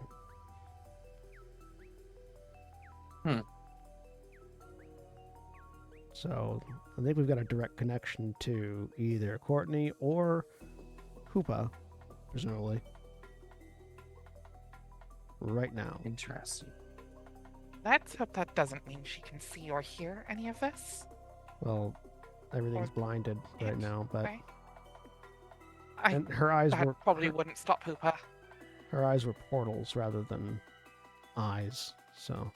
So I think we've got a direct connection to either Courtney or Hoopa, presumably. Right now. Interesting. let's hope that doesn't mean she can see or hear any of this. Well, everything's blinded right now, but Okay. and her eyes That were probably wouldn't stop Hoopa. her eyes were portals rather than eyes. So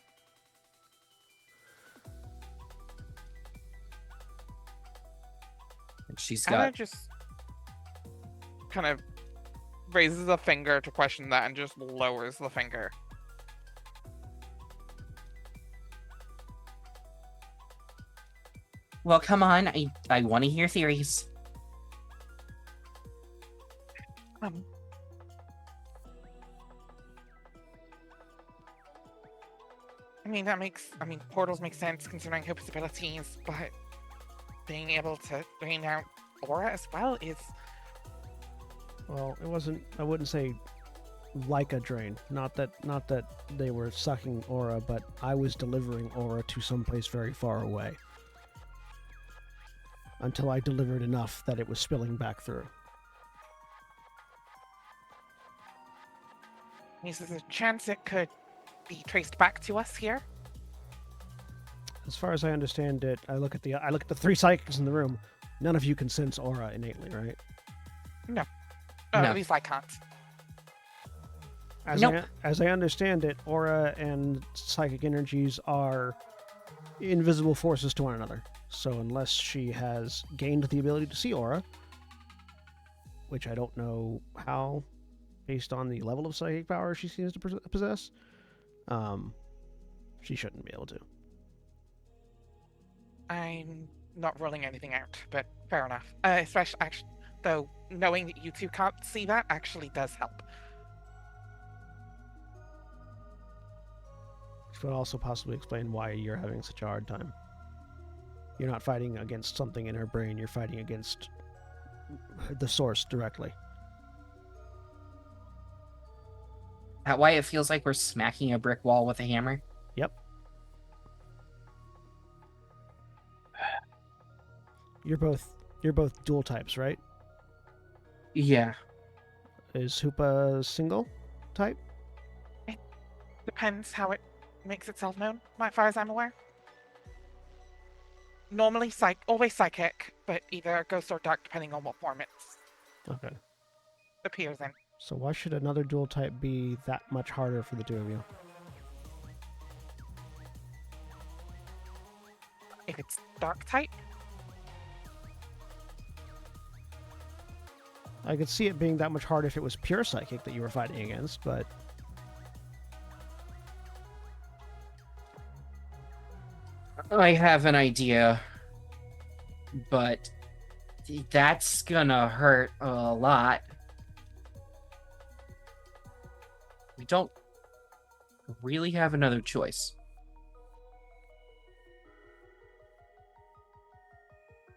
And she's Anna got just kind of raises a finger to question that and just lowers the finger. Well, come on. I want to hear theories. Um, I mean, portals make sense considering Hope's abilities, but being able to drain out aura as well is well, it wasn't. I wouldn't say like a drain. Not that they were sucking aura, but I was delivering aura to someplace very far away until I delivered enough that it was spilling back through. means there's a chance it could be traced back to us here. As far as I understand it, I look at the three psychics in the room. None of you can sense aura innately, right? No. At least I can't. Nope. As I understand it, aura and psychic energies are invisible forces to one another. So unless she has gained the ability to see aura, which I don't know how, based on the level of psychic power she seems to possess, she shouldn't be able to. I'm not ruling anything out, but fair enough. Especially, actually, though, knowing that you two can't see that actually does help. Which would also possibly explain why you're having such a hard time. You're not fighting against something in her brain, you're fighting against the source directly. That why it feels like we're smacking a brick wall with a hammer? Yep. You're both dual types, right? Yeah. Is Hoopa single type? Depends how it makes itself known, as far as I'm aware. Normally, always psychic, but either ghost or dark, depending on what form it Okay. appears in. So why should another dual type be that much harder for the two of you? If it's dark type, I could see it being that much harder if it was pure psychic that you were fighting against, but I have an idea, but that's gonna hurt a lot. We don't really have another choice.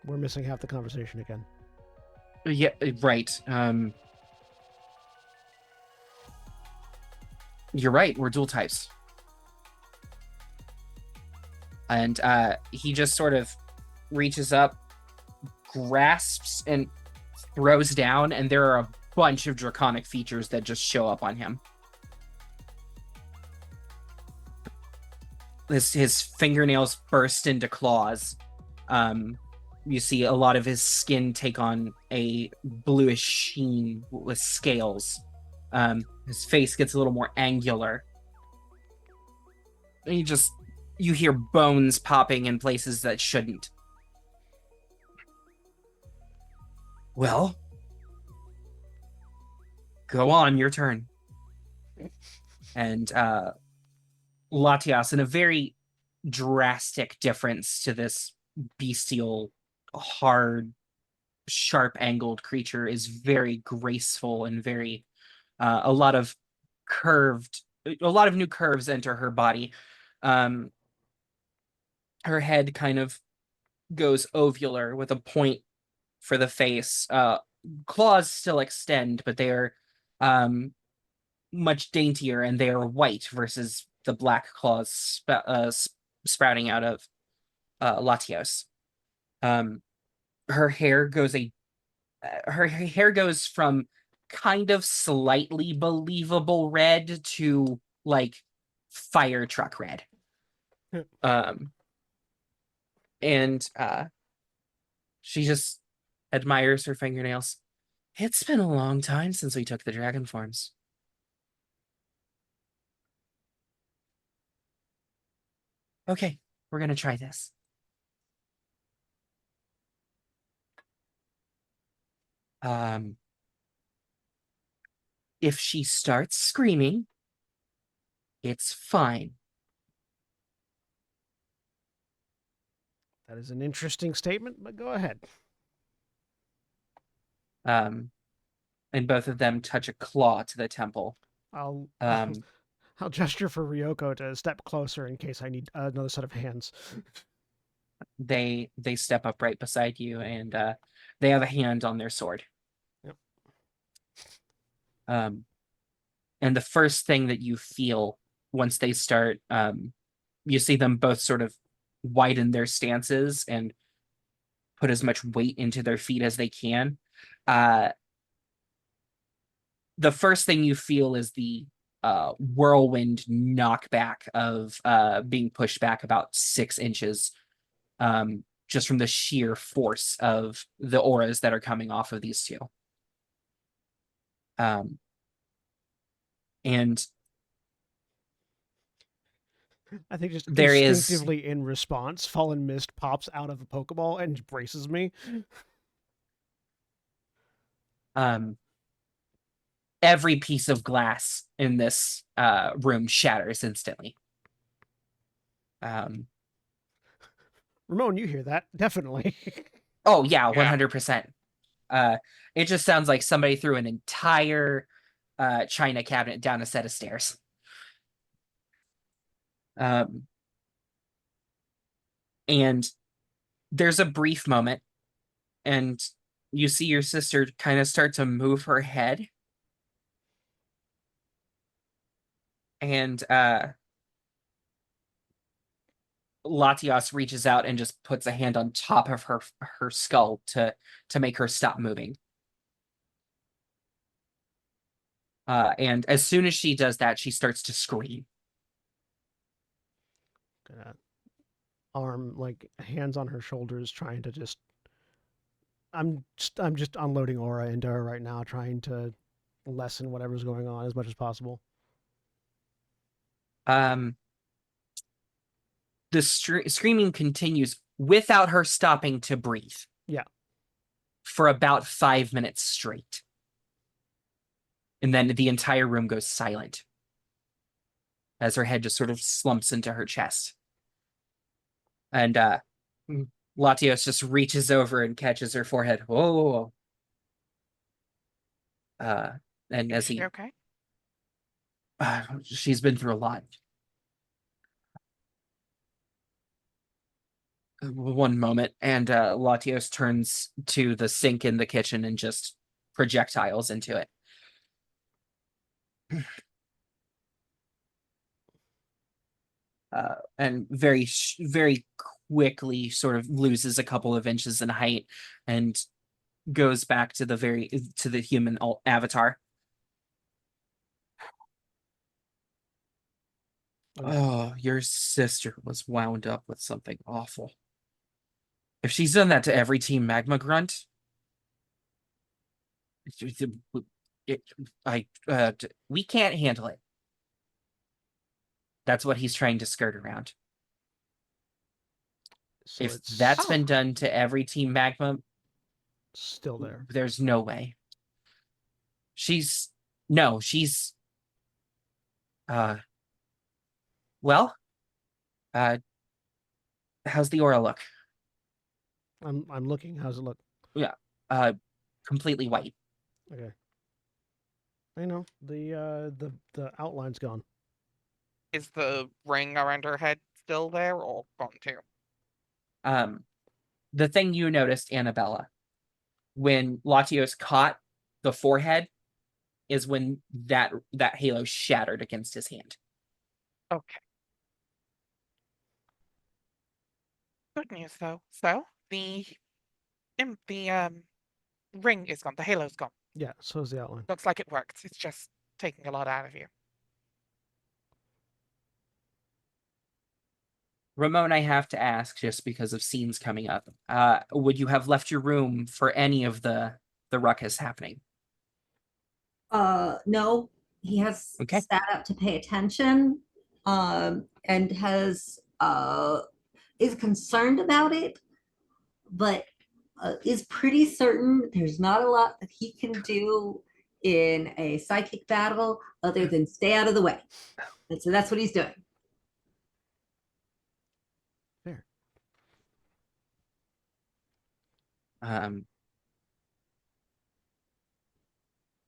we're missing half the conversation again. Yeah, right. You're right. We're dual types. And he just sort of reaches up, grasps, and throws down, and there are a bunch of draconic features that just show up on him. His fingernails burst into claws. You see a lot of his skin take on a bluish sheen with scales. His face gets a little more angular. And you hear bones popping in places that shouldn't. Well, go on, your turn. And Latias, in a very drastic difference to this bestial, hard, sharp angled creature, is very graceful and very a lot of new curves enter her body. Her head kind of goes ovular with a point for the face. Claws still extend, but they are much daintier, and they are white versus the black claws sprouting out of Latios. Her hair goes from kind of slightly believable red to like fire truck red. And she just admires her fingernails. It's been a long time since we took the dragon forms. Okay, we're gonna try this. If she starts screaming, it's fine. That is an interesting statement, but go ahead. And both of them touch a claw to the temple. I'll Um, I'll gesture for Ryoko to step closer in case I need another set of hands. they step up right beside you, and they have a hand on their sword. Yep. And the first thing that you feel once they start, you see them both sort of widen their stances and put as much weight into their feet as they can. The first thing you feel is the whirlwind knockback of being pushed back about 6 inches, just from the sheer force of the auras that are coming off of these two. And I think just there is instinctively in response, Fallen Mist pops out of a Pokeball and braces me. Every piece of glass in this room shatters instantly. Ramon, you hear that? Definitely. Oh yeah, 100%. It just sounds like somebody threw an entire china cabinet down a set of stairs. And there's a brief moment, and you see your sister kind of start to move her head. And Latios reaches out and just puts a hand on top of her skull to make her stop moving. And as soon as she does that, she starts to scream. Arm, like hands on her shoulders, trying to just. I'm just unloading aura into her right now, trying to lessen whatever's going on as much as possible. The screaming continues without her stopping to breathe. Yeah. For about 5 minutes straight. And then the entire room goes silent as her head just sort of slumps into her chest. And Latios just reaches over and catches her forehead. Whoa. And as he... Okay. She's been through a lot. One moment, and Latios turns to the sink in the kitchen and just projectiles into it. And very quickly sort of loses a couple of inches in height and goes back to the human avatar. Oh, your sister was wound up with something awful. If she's done that to every Team Magma Grunt, we can't handle it. That's what he's trying to skirt around. So If it's that's been done to every Team Magma, still there. there's no way. She's well, how's the aura look? I'm looking. How's it look? Yeah, completely white. Okay. I know the outline's gone. Is the ring around her head still there or gone too? The thing you noticed, Annabella, when Latios caught the forehead, is when that halo shattered against his hand. Okay. Good news though. So the ring is gone. The halo's gone. Yeah, so is the outline. Looks like it worked. It's just taking a lot out of you. Ramon, I have to ask, just because of scenes coming up, would you have left your room for any of the ruckus happening? No, he has Okay. sat up to pay attention, and is concerned about it, but is pretty certain there's not a lot that he can do in a psychic battle other than stay out of the way. And so that's what he's doing. Fair.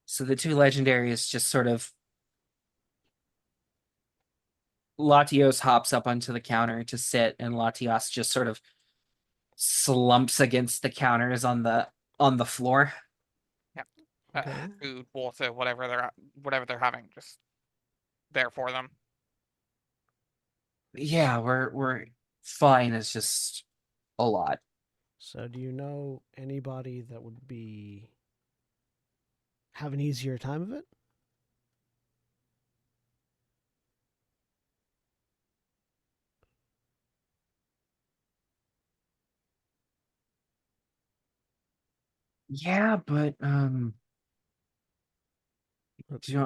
So the two legendaries just sort of Latios hops up onto the counter to sit, and Latios just sort of slumps against the counters on the floor. Okay. Food, water, whatever they're having, just there for them. Yeah, we're fine. It's just a lot. So do you know anybody that would be have an easier time of it? Yeah, but don't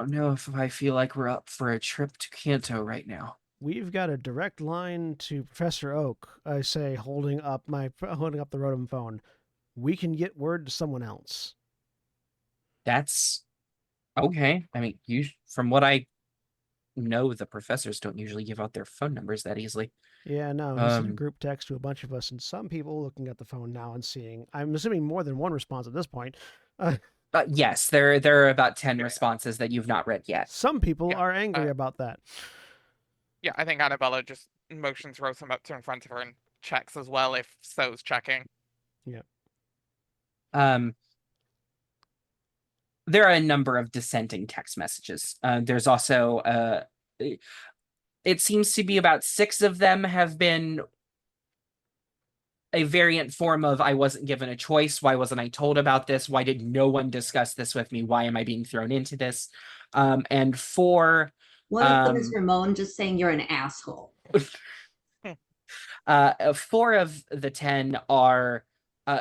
know if I feel like we're up for a trip to Kanto right now. We've got a direct line to Professor Oak. I say, holding up the Rotom phone. We can get word to someone else. That's okay. I mean, from what I know, the professors don't usually give out their phone numbers that easily. Yeah, no, he sent a group text to a bunch of us, and some people looking at the phone now and seeing. I'm assuming more than one response at this point. Yes, there are about 10 responses that you've not read yet. Some people Yeah, are angry about that. Yeah, I think Annabella just motions Rotom up to in front of her and checks as well if So's checking. Yeah. There are a number of dissenting text messages. There's also it seems to be about 6 of them have been a variant form of I wasn't given a choice. Why wasn't I told about this? Why did no one discuss this with me? Why am I being thrown into this? And 4 One of them is Ramon just saying you're an asshole. 4 of the 10 are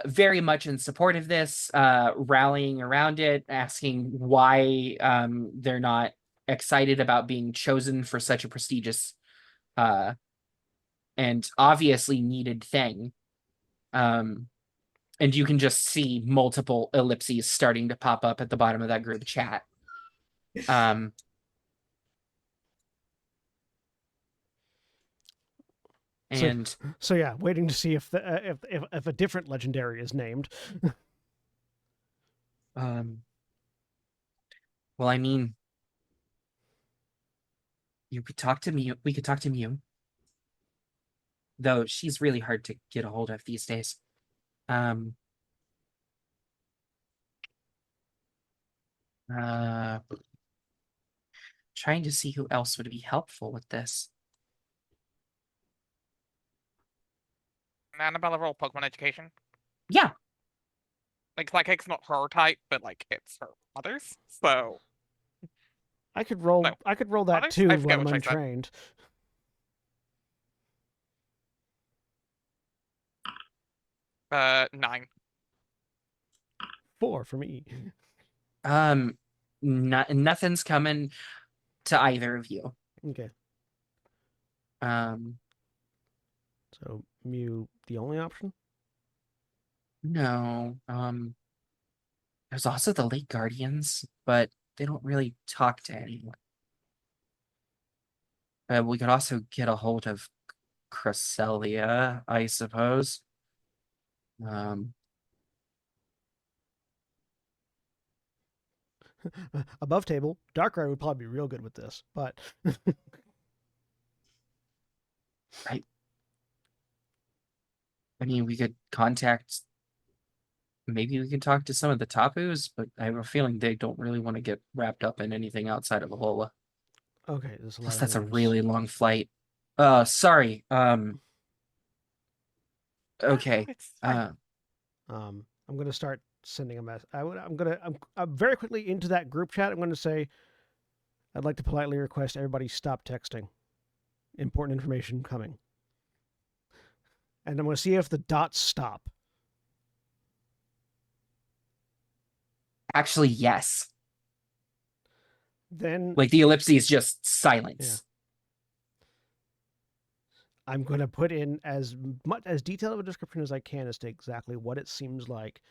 very much in support of this, rallying around it, asking why they're not excited about being chosen for such a prestigious and obviously needed thing. And you can just see multiple ellipses starting to pop up at the bottom of that group chat. And so yeah, waiting to see if a different legendary is named. well, I mean, you could talk to me. We could talk to Mew, though she's really hard to get a hold of these days. Trying to see who else would be helpful with this. Annabella roll Pokemon education. Yeah. Like Psychic's not her type, but like it's her mother's. So I could roll. No. I could roll that Others? too, I but forget I'm which I said. 9. 4 for me. Nothing's coming to either of you. Okay. Um, So Mew, the only option? no. There's also the Lake Guardians, but they don't really talk to anyone. We could also get a hold of Cresselia, I suppose. Um, Above table, Darkrai would probably be real good with this, but I mean, we could contact. Maybe we can talk to some of the Tapus, but I have a feeling they don't really want to get wrapped up in anything outside of Alola. okay, there's a lot Plus, of that's a names. really long flight. Sorry. Okay. It's fine. I'm gonna start sending a mess. I'm very quickly into that group chat. I'm gonna say, I'd like to politely request everybody stop texting. Important information coming. And I'm gonna see if the dots stop. Actually, yes. Then Like the ellipses, just silence. I'm going to put in as much as detailed of a description as I can as to exactly what it seems like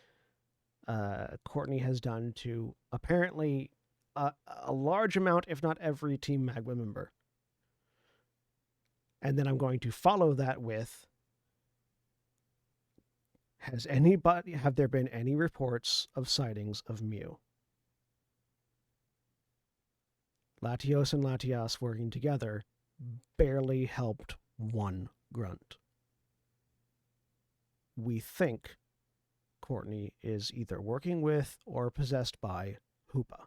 Courtney has done to apparently a large amount, if not every Team Magma member. And then I'm going to follow that with, have there been any reports of sightings of Mew? Latios and Latias working together barely helped one grunt. We think Courtney is either working with or possessed by Hoopa.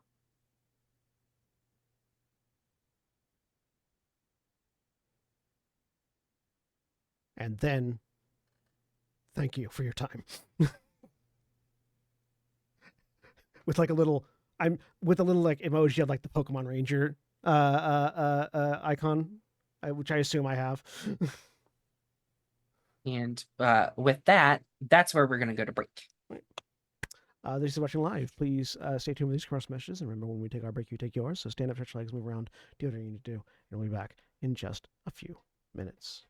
And then, thank you for your time. with like a little, with a little like emoji of like the Pokemon Ranger icon, which I assume I have. And with that, that's where we're going to go to break. This is watching live. Please stay tuned with these commercial messages. And remember, when we take our break, you take yours. So stand up, stretch your legs, move around, do whatever you need to do. And we'll be back in just a few minutes.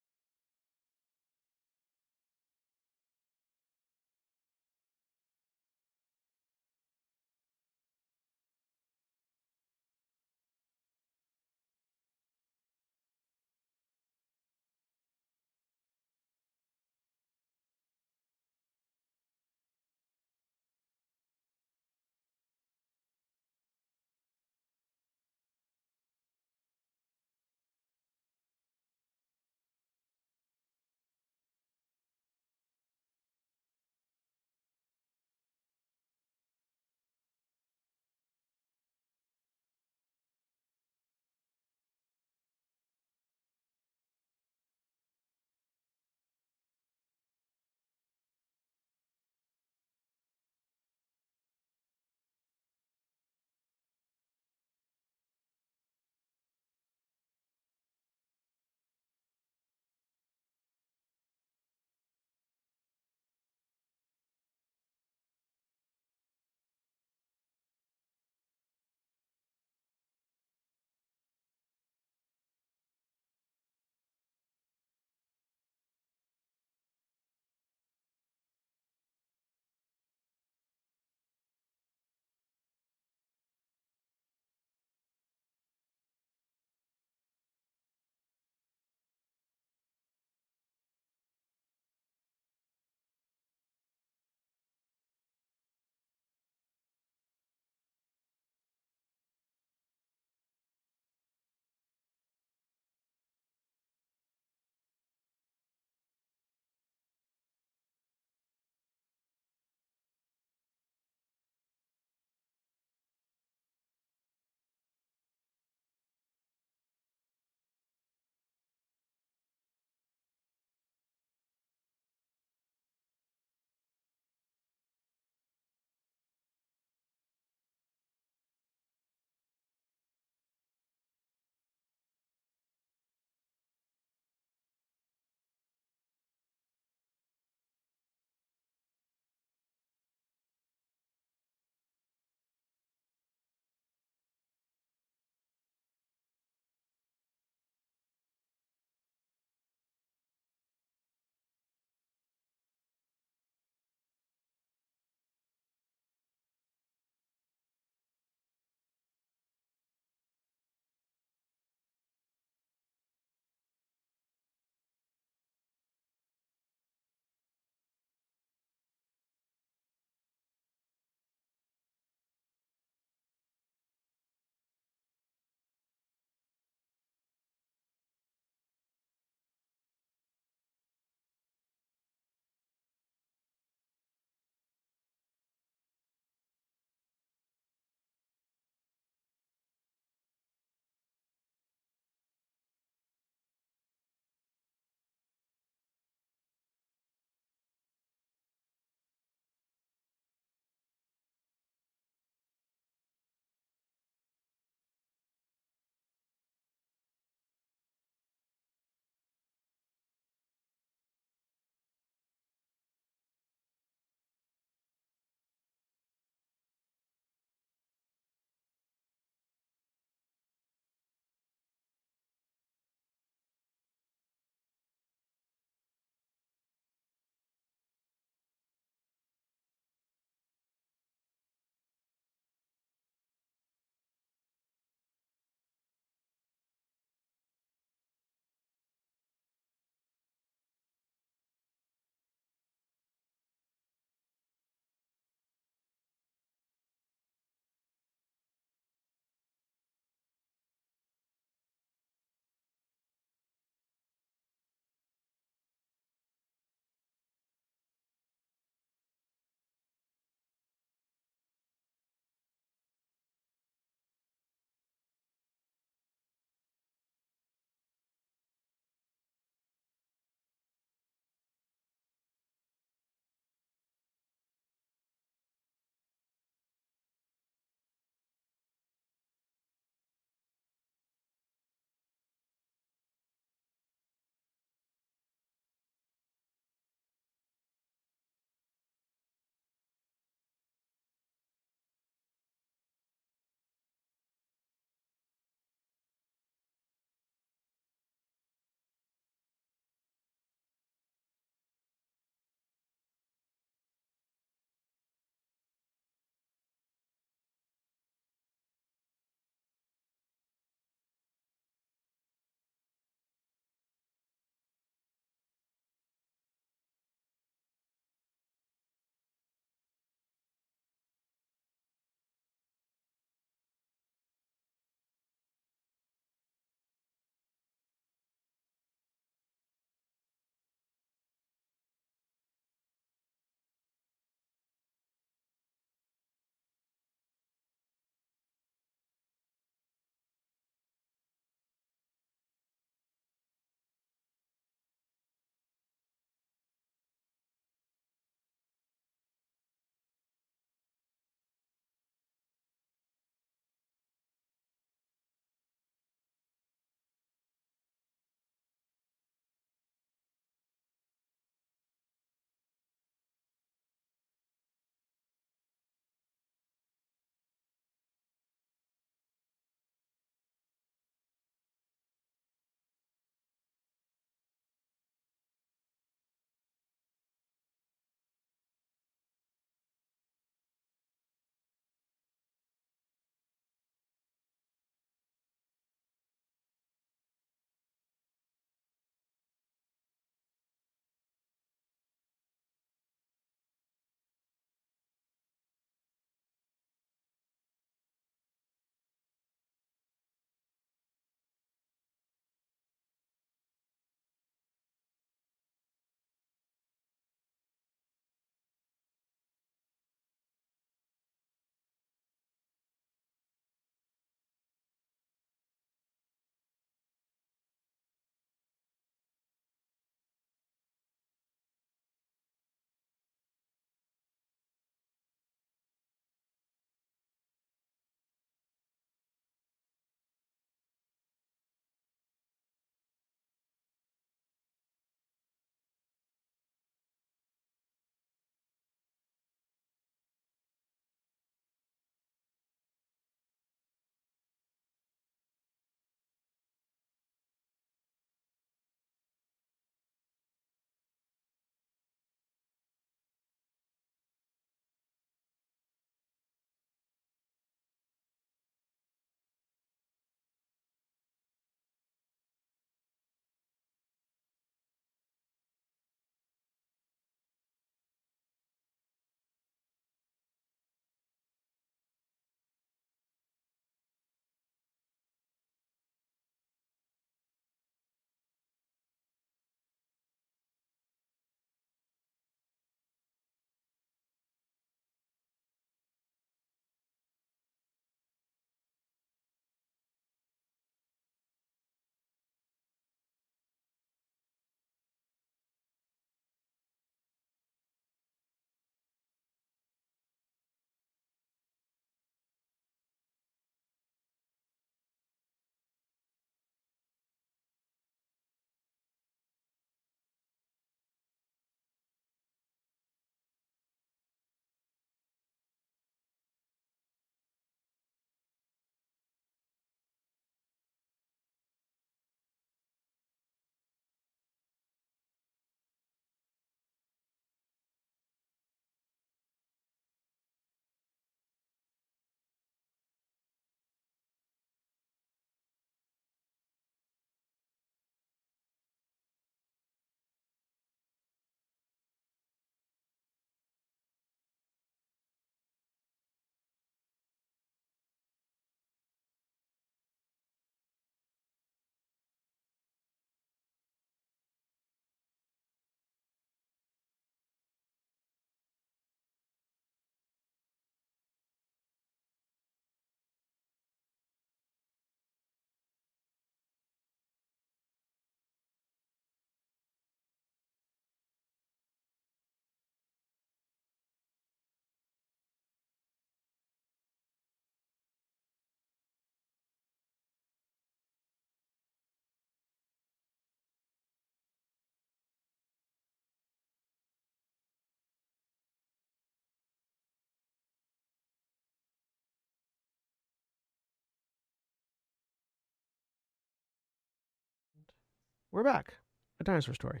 we're back. A dinosaur story.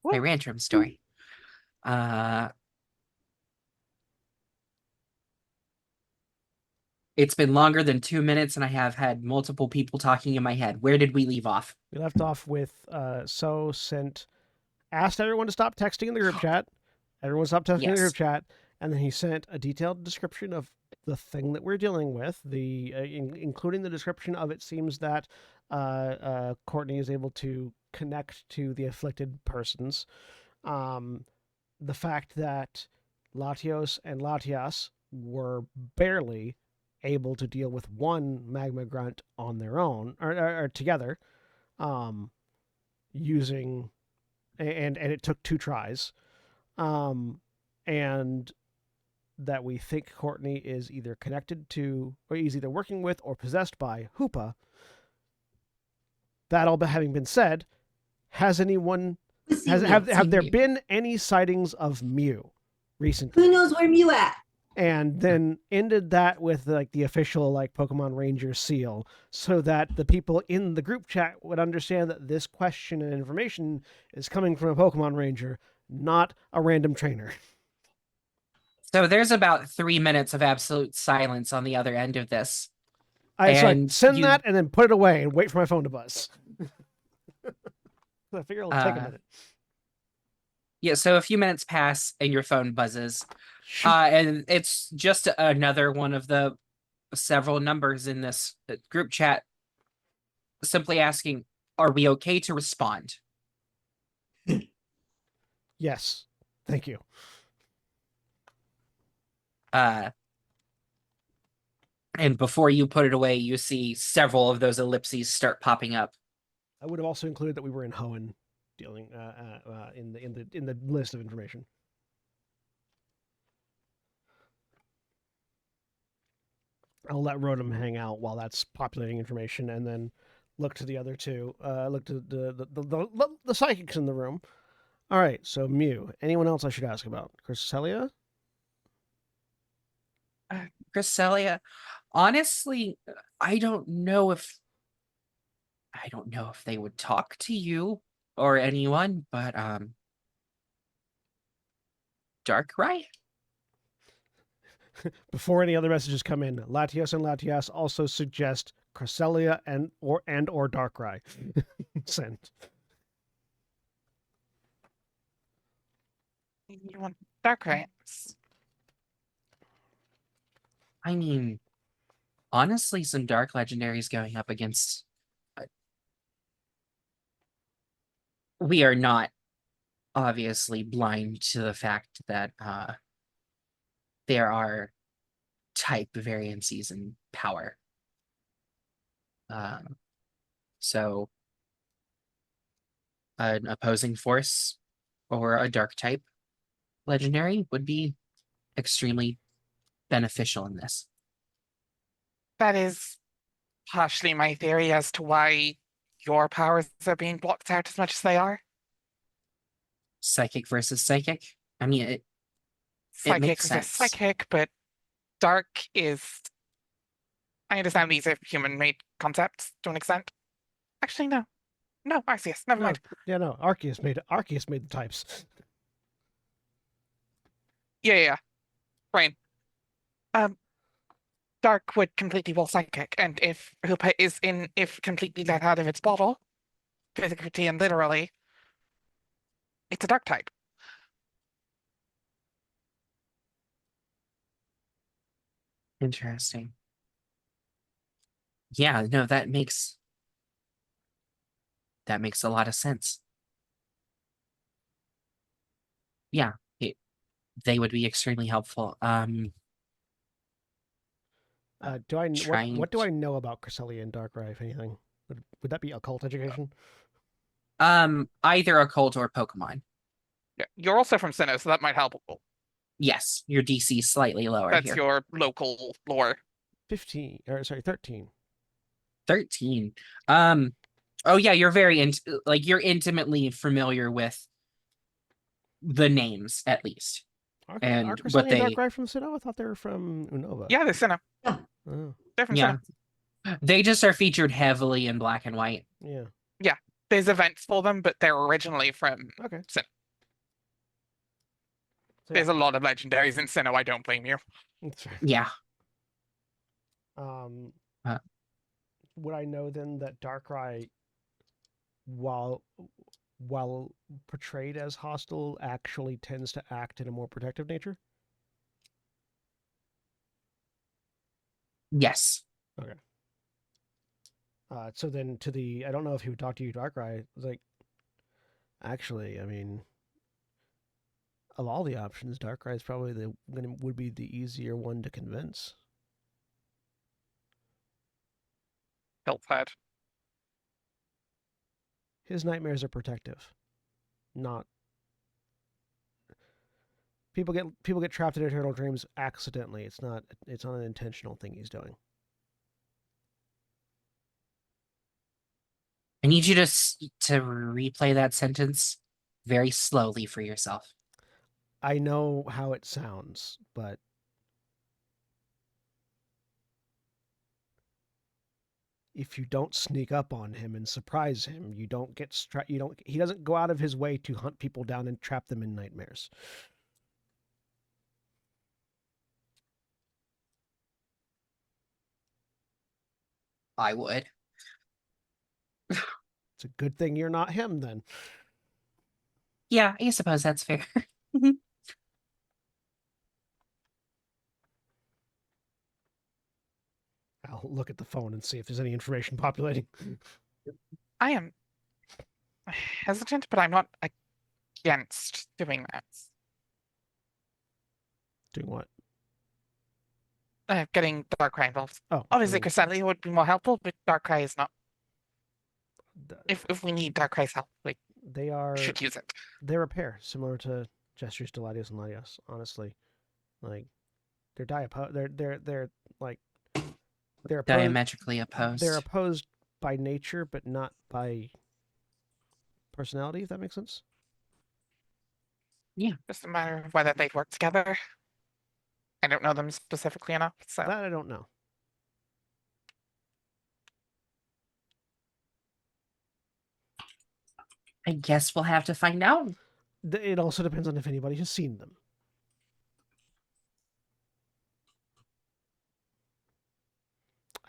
My Rantrum story. It's been longer than 2 minutes, and I have had multiple people talking in my head. Where did we leave off? We left off with asked everyone to stop texting in the group chat. Everyone stopped texting in the group Yes. chat, and then he sent a detailed description of the thing that we're dealing with, including the description of it seems that Courtney is able to connect to the afflicted persons. The fact that Latios and Latias were barely able to deal with one magma grunt on their own or together, using, and it took 2 tries, and that we think Courtney is either connected to, or is either working with or possessed by Hoopa. That all having been said, has anyone have there been any sightings of Mew recently? Who knows where Mew at? And then ended that with like the official like Pokemon Ranger seal, so that the people in the group chat would understand that this question and information is coming from a Pokemon Ranger, not a random trainer. So there's about 3 minutes of absolute silence on the other end of this. So I send that and then put it away and wait for my phone to buzz. I figure it'll take a minute. Yeah, so a few minutes pass and your phone buzzes. And it's just another one of the several numbers in this group chat simply asking, are we okay to respond? Yes. Thank you. And before you put it away, you see several of those ellipses start popping up. I would have also included that we were in Hoenn, dealing in the list of information. I'll let Rotom hang out while that's populating information, and then look to the other two. Look to the psychics in the room. All right, so Mew. Anyone else I should ask about? Cresselia? Cresselia, honestly, I don't know if they would talk to you or anyone, but Darkrai? Before any other messages come in, Latios and Latias also suggest Cresselia and or Darkrai. Send. You want Darkrai? I mean, honestly, some Dark Legendaries going up against... we are not obviously blind to the fact that there are type variances in power. So an opposing force or a dark type legendary would be extremely beneficial in this. That is partially my theory as to why your powers are being blocked out as much as they are. Psychic versus psychic. I mean, it Psychic makes versus sense. psychic, but dark is. I understand these are human-made concepts to an extent. Actually, no. No, Arceus, never mind. Yeah, no. Arceus made the types. Yeah. Brain. Dark would completely wall psychic, and if Hoopa is if completely let out of its bottle, physically and literally, it's a dark type. Interesting. Yeah, no, that makes a lot of sense. Yeah, they would be extremely helpful. What do I know about Cresselia and Darkrai, if anything? Would that be occult education? Either occult or Pokemon. Yeah, you're also from Sinnoh, so that might help. Yes, your DC is slightly lower That's here. your local lore. 13. 13. Oh yeah, you're very you're intimately familiar with the names at least. Are Cresselia and Darkrai from Sinnoh? I thought they were from Unova. Yeah, they're Sinnoh. Oh. They're from Yeah. Sinnoh. They just are featured heavily in black and white. Yeah. Yeah. there's events for them, but they're originally from Okay. Sinnoh. So, yeah. There's a lot of legendaries in Sinnoh. I don't blame you. That's fair. Yeah. Uh. Would I know then that Darkrai, while portrayed as hostile, actually tends to act in a more protective nature? Yes. Okay. So then I don't know if he would talk to you, Darkrai. It was like, actually, I mean, of all the options, Darkrai is probably would be the easier one to convince. Tilt head. His nightmares are protective, not people get trapped in eternal dreams accidentally. It's not an intentional thing he's doing. I need you to replay that sentence very slowly for yourself. I know how it sounds, but if you don't sneak up on him and surprise him, you don't get he doesn't go out of his way to hunt people down and trap them in nightmares. I would. It's a good thing you're not him then. Yeah, I suppose that's fair. I'll look at the phone and see if there's any information populating. I am hesitant, but I'm not against doing that. Doing what? Getting Darkrai involved. Oh, Obviously, I mean, Cresselia would be more helpful, but Darkrai is not. th- If we need Darkrai's help, we they are should use it. they're a pair similar to Gestures, Deladios, and Latios. Honestly, like they're they're like they're opposed, Diametrically opposed. they're opposed by nature, but not by personality. If that makes sense. Just a matter of whether they'd work together. I don't know them specifically enough, so That I don't know. I guess we'll have to find out. It also depends on if anybody has seen them.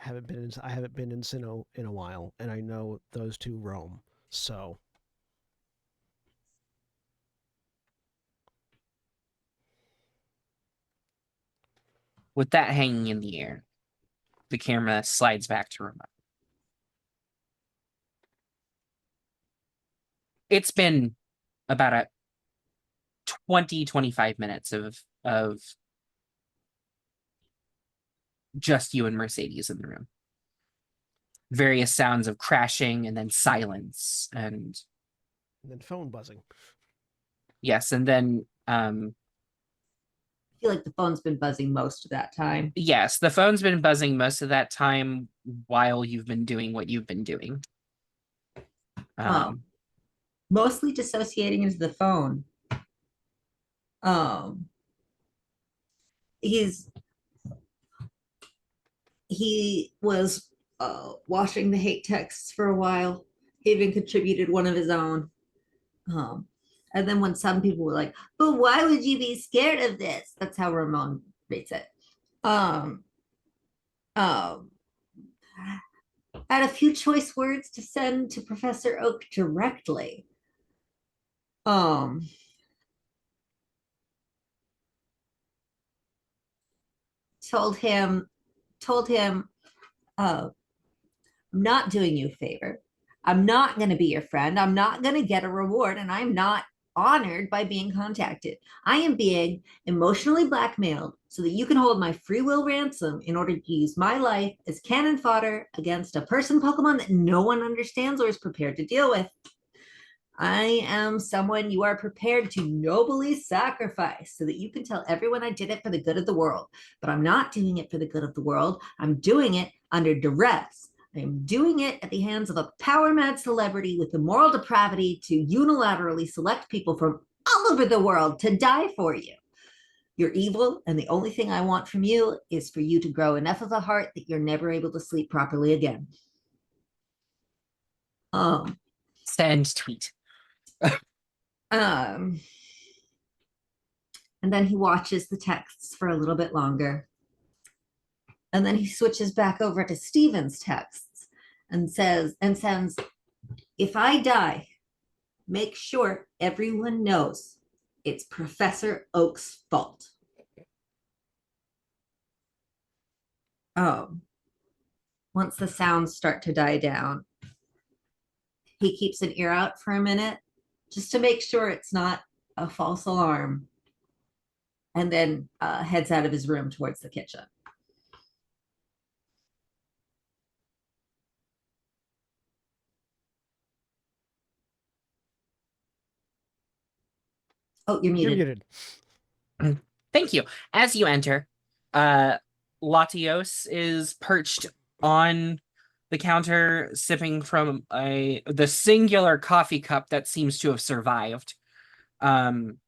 I haven't been in Sinnoh in a while, and I know those two roam. So With that hanging in the air, the camera slides back to remote. It's been about a 20-25 minutes of just you and Mercedes in the room. Various sounds of crashing and then silence and then phone buzzing. yes, and then I feel like the phone's been buzzing most of that time. yes, the phone's been buzzing most of that time while you've been doing what you've been doing. Mostly dissociating into the phone. He was washing the hate texts for a while. He even contributed one of his own. And then when some people were like, but why would you be scared of this? That's how Ramon rates it. Add a few choice words to send to Professor Oak directly. Told him, I'm not doing you a favor. I'm not going to be your friend. I'm not going to get a reward, and I'm not honored by being contacted. I am being emotionally blackmailed so that you can hold my free will ransom in order to use my life as cannon fodder against a person Pokemon that no one understands or is prepared to deal with. I am someone you are prepared to nobly sacrifice so that you can tell everyone I did it for the good of the world. But I'm not doing it for the good of the world. I'm doing it under duress. I am doing it at the hands of a power-mad celebrity with the moral depravity to unilaterally select people from all over the world to die for you. You're evil, and the only thing I want from you is for you to grow enough of a heart that you're never able to sleep properly again. Send tweet. And then he watches the texts for a little bit longer. And then he switches back over to Steven's texts and sends, if I die, make sure everyone knows it's Professor Oak's fault. Once the sounds start to die down, he keeps an ear out for a minute just to make sure it's not a false alarm, and then heads out of his room towards the kitchen. Oh, you're You're muted. muted. Thank you. As you enter, Latios is perched on the counter, sipping from the singular coffee cup that seems to have survived. And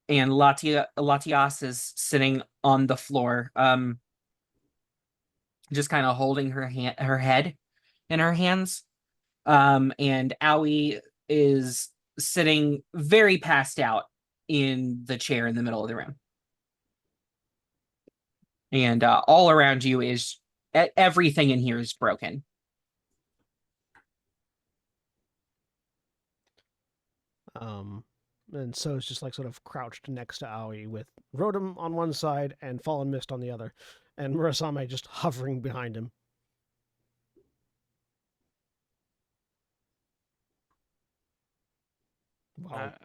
Latios is sitting on the floor, just kind of holding her head in her hands. And Aoi is sitting very passed out in the chair in the middle of the room. And all around you is everything in here is broken. And so it's just like sort of crouched next to Aoi with Rotom on one side and Fallen Mist on the other, and Murasame just hovering behind him.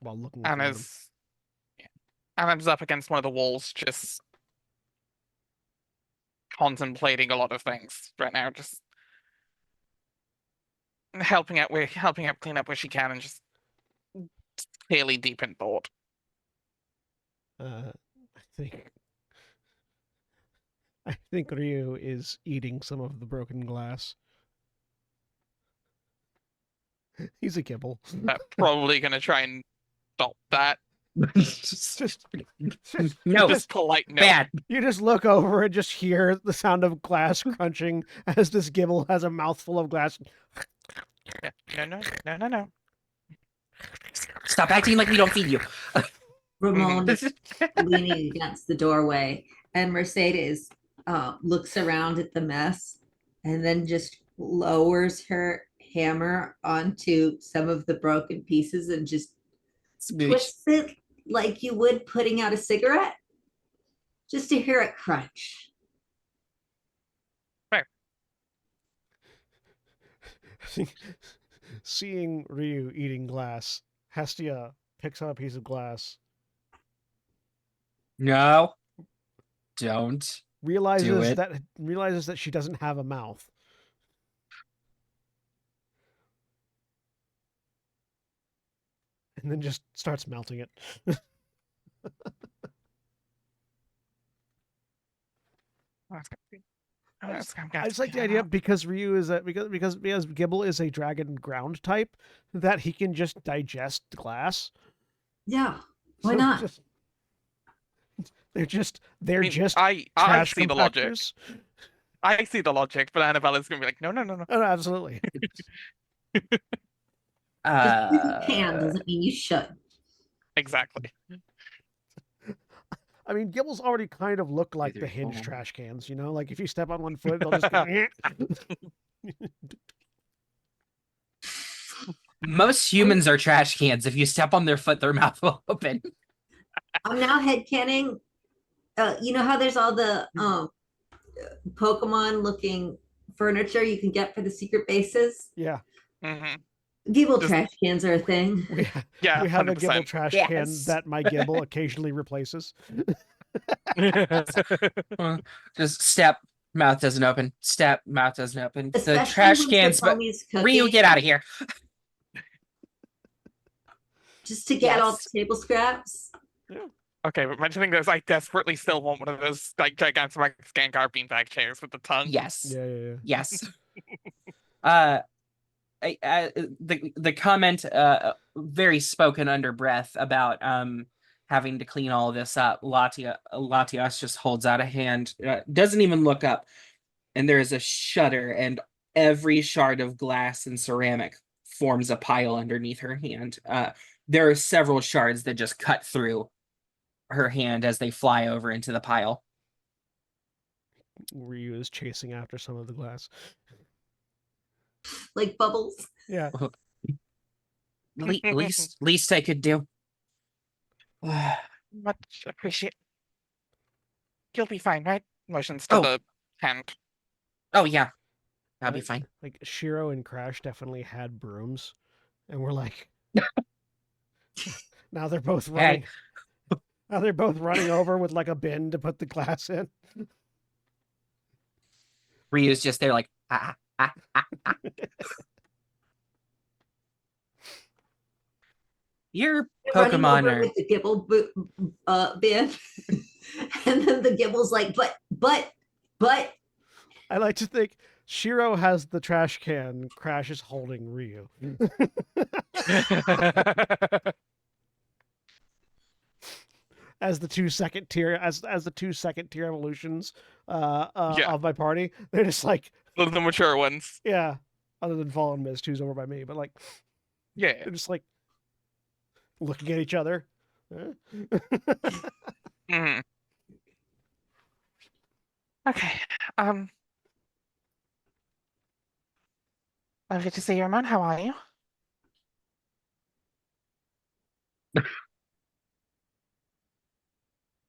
While looking at Anna's up against one of the walls, just contemplating a lot of things right now, just helping out clean up where she can, and just clearly deep in thought. I think Ryu is eating some of the broken glass. He's a kibble. Probably gonna try and stop that. just No, Just polite no. bad. You just look over and just hear the sound of glass crunching as this Gibble has a mouthful of glass. No. Stop acting like we don't feed you. Ramon is leaning against the doorway, and Mercedes looks around at the mess and then just lowers her hammer onto some of the broken pieces and just twists it like you would putting out a cigarette, just to hear it crunch. Seeing Ryu eating glass, Hestia picks up a piece of glass. No, don't. Realizes that she doesn't have a mouth. And then just starts melting it. I just like the idea because Ryu is because Gibble is a dragon ground type, that he can just digest glass. Yeah, why not? They're just I trash see the logic. compactors. I see the logic, but Annabella's gonna be like, no. Oh, absolutely. Just because you can doesn't mean you should. Exactly. I mean, Gibbles already kind of look like the Hinge trash cans, you know? Like, if you step on one foot, they'll just go... Most humans are trash cans. If you step on their foot, their mouth will open. I'm now headcanon. You know how there's all the Pokemon looking furniture you can get for the secret bases? Yeah. Mm-hmm. Gibble trash cans are a thing. We have 100%. a Gibble trash can that my Gibble occasionally replaces. Just step, mouth doesn't open. Step, mouth doesn't open. Especially the trash when cans, but Ryu, get out of here. Just to get all the table scraps. Yeah. Okay, but mentioning this, I desperately still want one of those like gigantic Gengar beanbag chairs with the tongue. Yes. Yeah. Yes. The comment, very spoken under breath about having to clean all of this up. Latios just holds out a hand, doesn't even look up, and there is a shudder, and every shard of glass and ceramic forms a pile underneath her hand. There are several shards that just cut through her hand as they fly over into the pile. Ryu is chasing after some of the glass. Like bubbles. Yeah. Least I could do. Much appreciate. You'll be fine, right? Motions to Oh. the hand. Oh yeah, I'll be fine. Like Shiro and Crash definitely had brooms, and we're like, now they're both running. Now they're both running over with like a bin to put the glass in. Ryu's just there like, ah. Your Running Pokemon over are with the Gibble bin. And then the Gibble's like, but. I like to think Shiro has the trash can, Crash is holding Ryu. As the two second tier evolutions of my party, they're just like The mature ones. yeah. Other than Fallen Mist, who's over by me, but like Yeah. they're just like looking at each other. Mhm. Okay. Lovely to see you, Ramon. How are you?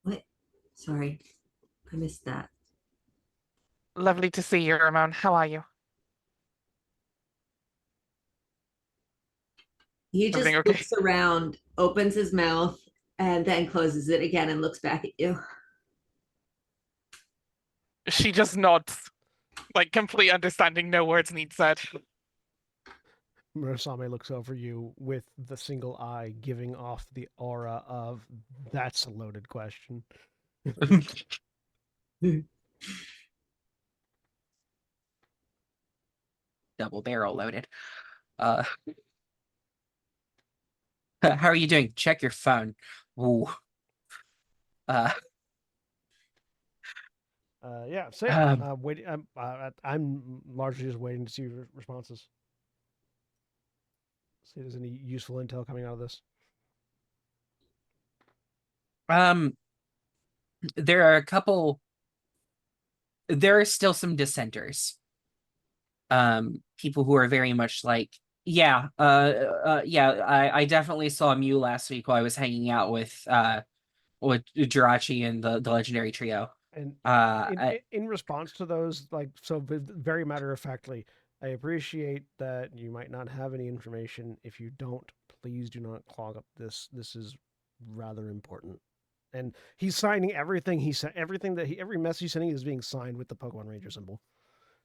What? Sorry, I missed that. Lovely to see you, Ramon. How are you? He just Everything okay? looks around, opens his mouth, and then closes it again and looks back at you. She just nods, like complete understanding, no words need said. Murasame looks over you with the single eye, giving off the aura of that's a loaded question. double barrel loaded. How are you doing? Check your phone. Ooh. Yeah, so yeah, I'm largely just waiting to see your responses. See if there's any useful intel coming out of this. There are a couple. There are still some dissenters. People who are very much like, yeah, I definitely saw Mew last week while I was hanging out with Jirachi and the legendary trio. And I, in response to those, like, so very matter of factly, I appreciate that you might not have any information. If you don't, please do not clog up this. This is rather important. And he's signing everything he said. Everything that every message he's sending is being signed with the Pokemon Ranger symbol,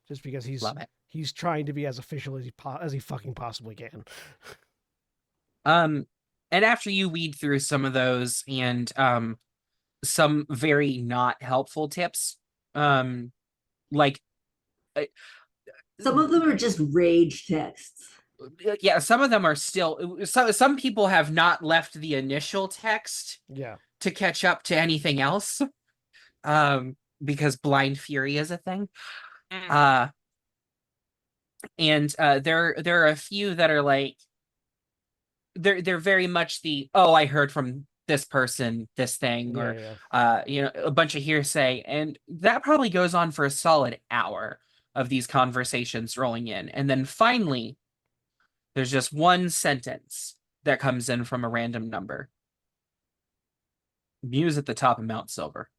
just because love it. he's trying to be as official as he fucking possibly can. And after you weed through some of those and some very not helpful tips, like Some of them are just rage texts. yeah, some of them are still some people have not left the initial text Yeah. to catch up to anything else. Because blind fury is a thing. And there are a few that are like they're very much the I heard from this person this thing, or a bunch of hearsay, and that probably goes on for a solid hour of these conversations rolling in, and then finally there's just one sentence that comes in from a random number. Mew's at the top of Mount Silver.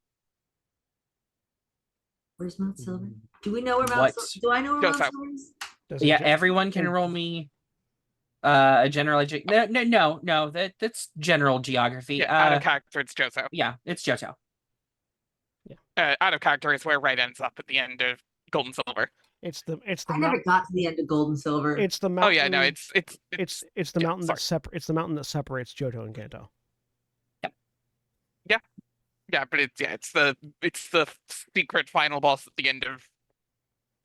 Where's Mount Silver? Do we know where Mount Silver? Do I know where Mount Silver is? Yeah, everyone can roll me a general no, that's general geography. Yeah, out of character, it's Johto. Yeah, it's Johto. Yeah. Out of character is where Red ends up at the end of Gold and Silver. It's the I never got to the end of Gold and Silver. It's the mountain. Oh yeah, no, it's the mountain that it's the mountain that separates Johto and Kanto. Yeah, but it's the secret final boss at the end of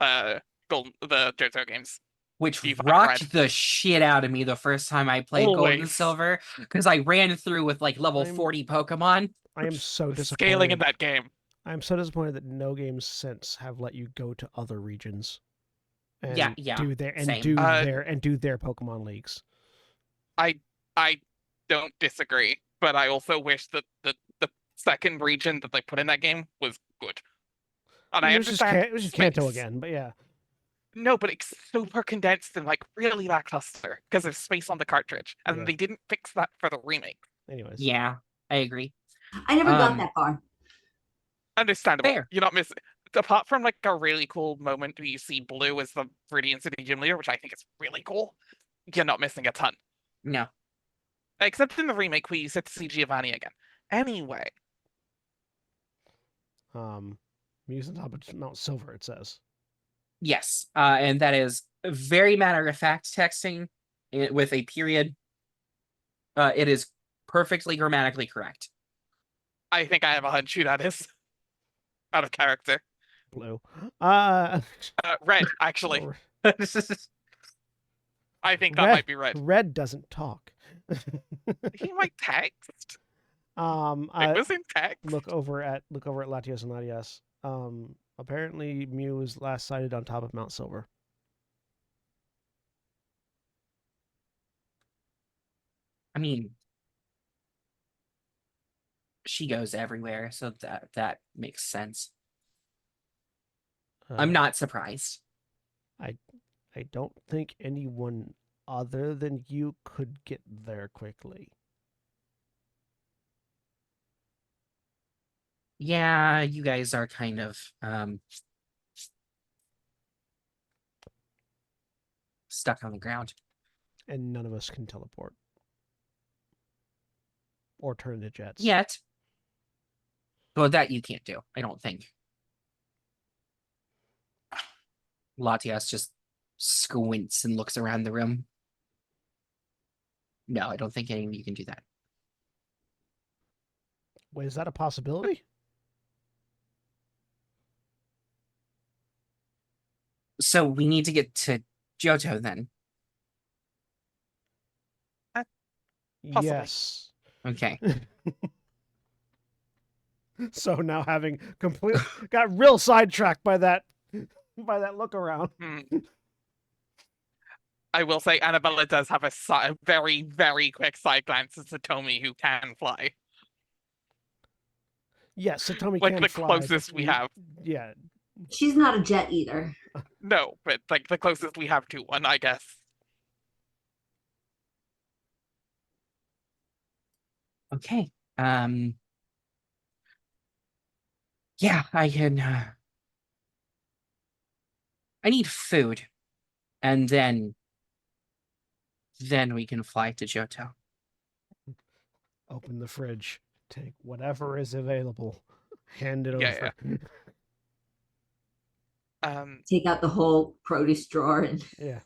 the Johto games. Which rocked the shit out of me the first time I played Gold and Silver, because I ran through with like level 40 Pokemon. I am so disappointed. Scaling in that game. I'm so disappointed that no games since have let you go to other regions. and Yeah, do their same. do their Pokemon leagues. I don't disagree, but I also wish that the second region that they put in that game was good. And I It was just understand it was just Kanto space. again, but yeah. No, but it's super condensed and like really lackluster because there's space on the cartridge, and Yeah. they didn't fix that for the remake. Anyways, Yeah, I agree. I never got Um, that far. Understandable. Fair. You're not missing. Apart from like a really cool moment where you see Blue as the Viridian City gym leader, which I think is really cool, you're not missing a ton. No. Except in the remake where you get to see Giovanni again. Anyway, Muse on top of Mount Silver. It says. Yes, and that is very matter of fact texting with a period. It is perfectly grammatically correct. I think I have a hunch who that is. Out of character. Blue. Red, actually. I think that Red, might be Red. Red doesn't talk. He might text. It was in text. Look over at Latios and Latias. Apparently Mew was last sighted on top of Mount Silver. I mean, she goes everywhere, so that makes sense. I'm not surprised. I don't think anyone other than you could get there quickly. Yeah, you guys are kind of stuck on the ground. And none of us can teleport. Or turn into jets. Yet. Well, that you can't do, I don't think. Latias just squints and looks around the room. No, I don't think any of you can do that. Wait, is that a possibility? So we need to get to Johto then. Possibly. Yes. Okay. So now having got real sidetracked by that look around. I will say Annabella does have a very, very quick side glance at Satomi, who can fly. Yes, Satomi Like can the fly. closest we have. Yeah. She's not a jet either. No, but like the closest we have to one, I guess. Okay. Yeah, I can I need food. And then we can fly to Johto. Open the fridge. Take whatever is available. Hand it Yeah, over. Take out the whole produce drawer and Yeah.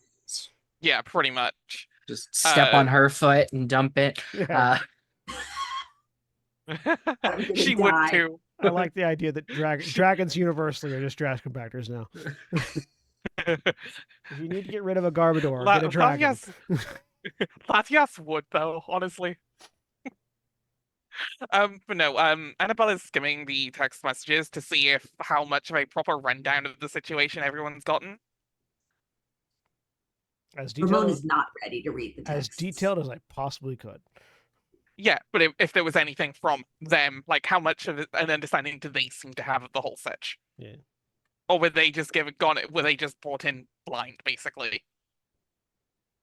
Yeah, pretty much. Just step on her foot and dump it. Yeah. She would die. too. I like the idea that dragons universally are just trash compactors now. If you need to get rid of a Garbodor, get a dragon. Latias would though, honestly. But no, Annabella's skimming the text messages to see how much of a proper rundown of the situation everyone's gotten. As Ramon detailed is not ready to read the as text. detailed as I possibly could. Yeah, but if there was anything from them, like how much of an understanding do they seem to have of the whole sitch? Yeah. Or were they just were they just brought in blind, basically?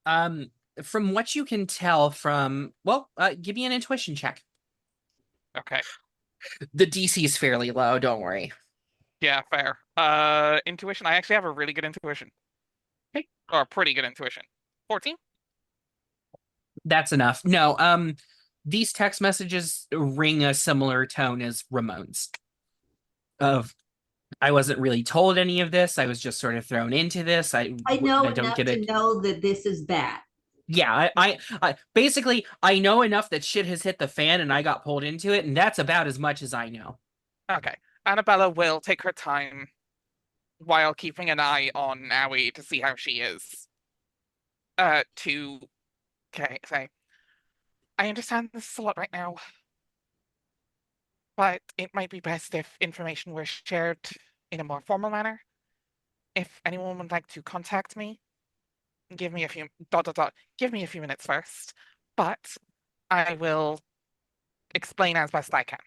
From what you can tell from, well, give me an intuition check. Okay. The DC is fairly low, don't worry. Yeah, fair. Intuition. I actually have a really good intuition. Okay. Or a pretty good intuition. 14? That's enough. No, these text messages ring a similar tone as Ramon's. I wasn't really told any of this. I was just sort of thrown into this. I know I don't enough get to it. know that this is bad. Yeah, I basically I know enough that shit has hit the fan and I got pulled into it, and that's about as much as I know. Okay. Annabella will take her time while keeping an eye on Aoi to see how she is. Say, I understand this is a lot right now, but it might be best if information were shared in a more formal manner. if anyone would like to contact me, give me a few give me a few minutes first, but I will explain as best I can.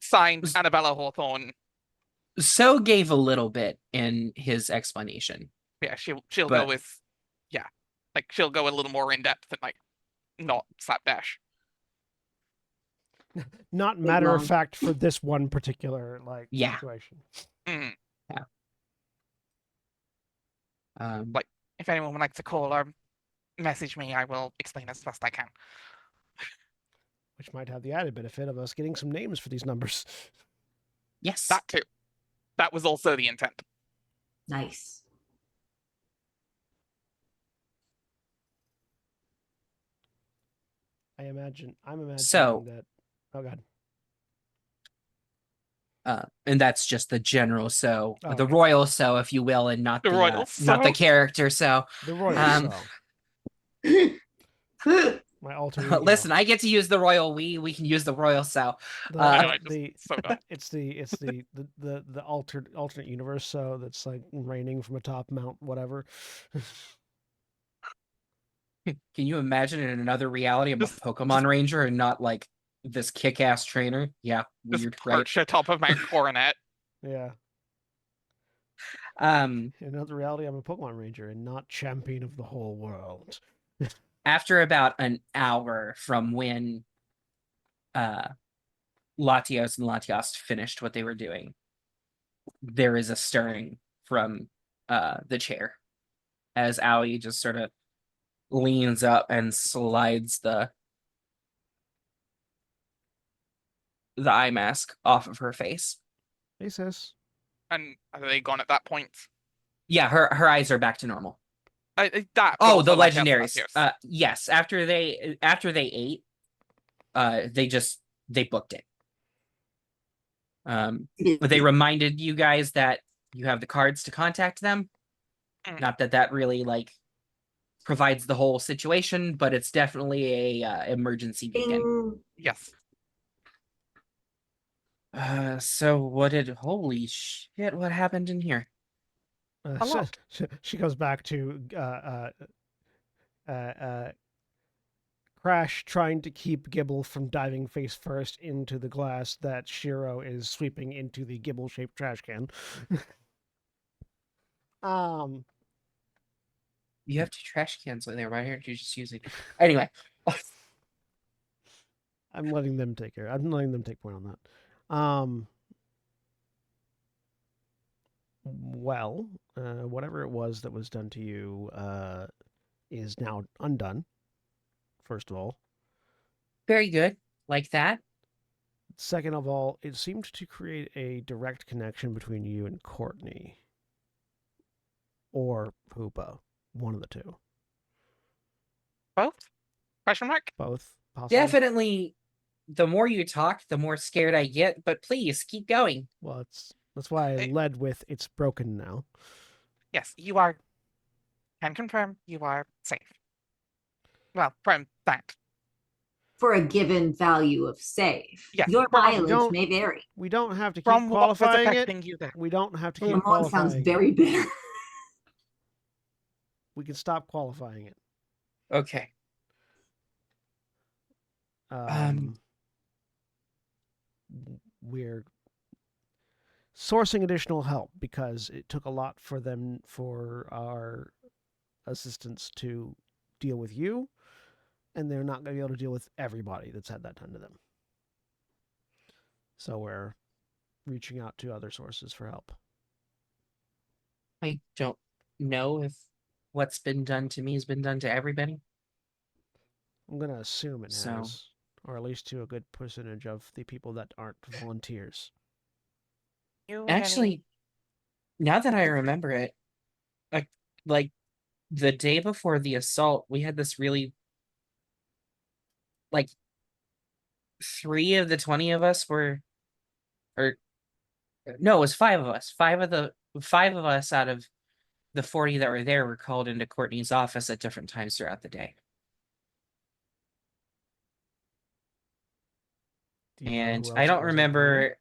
Signed s- Annabella Hawthorne. So gave a little bit in his explanation, Yeah, she'll go but with like she'll go a little more in depth and like not slapdash. Not Big matter of long. fact for this one particular Yeah. situation. Mm. um, Like if anyone would like to call or message me, I will explain as best I can. Which might have the added benefit of us getting some names for these numbers. yes. That too. That was also the intent. Nice. I'm imagining So- that. Oh god. And that's just the general so, Oh, the okay. royal so, if you will, and not The the royal not the so? character so. The royal Um, so. My alter ego. Listen, I get to use the royal we can use the royal so. I just so dumb. it's the alternate universe so that's like raining from atop Mount whatever. Can you imagine in another reality I'm a Just- Pokemon Ranger and not like this kick-ass trainer? Yeah, Just weird, right? perched atop of Mount Coronet. Yeah. Um, In another reality, I'm a Pokemon Ranger and not champion of the whole world. after about an hour from when Latios and Latios finished what they were doing, there is a stirring from the chair as Aoi just sort of leans up and slides the eye mask off of her face. Hey sis. And are they gone at that point? Yeah, her eyes are back to normal. That, but Oh, the also like legendaries. Latios. Yes. After they ate, they booked it. They reminded you guys that you have the cards to contact them. Not that really like provides the whole situation, but it's definitely a emergency beacon. Ding. Yes. So what did? Holy shit! What happened in here? A lot. She goes back to Crash trying to keep Gibble from diving face first into the glass that Shiro is sweeping into the Gibble-shaped trash can. You have two trash cans there. Why aren't you just using? Anyway, I'm letting them take point on that. Well, whatever it was that was done to you is now undone. First of all. very good. Like that. Second of all, it seemed to create a direct connection between you and Courtney. Or Hoopa. One of the two. Both? Question mark? Both, possibly. Definitely. The more you talk, the more scared I get. But please keep going. Well, that's why I led with it's broken now. Yes, can confirm you are safe. Well, from that. For a given value of safe. Yes, Your from a- mileage may vary. We don't have to keep From what was qualifying it. affecting you there. We don't have to keep Ramon qualifying sounds it. very bitter. We can stop qualifying it. Okay. We're sourcing additional help because it took a lot for our assistants to deal with you, and they're not going to be able to deal with everybody that's had that done to them. So we're reaching out to other sources for help. I don't know if what's been done to me has been done to everybody. I'm going to assume it So- has, or at least to a good percentage of the people that aren't volunteers. You and Actually, now that I remember it, like the day before the assault, we had this really like 3 of the 20 of us were, or no, it was 5 of us. 5 of us out of the 40 that were there were called into Courtney's office at different times throughout the day. Do you know And who I else it don't was in the room? remember.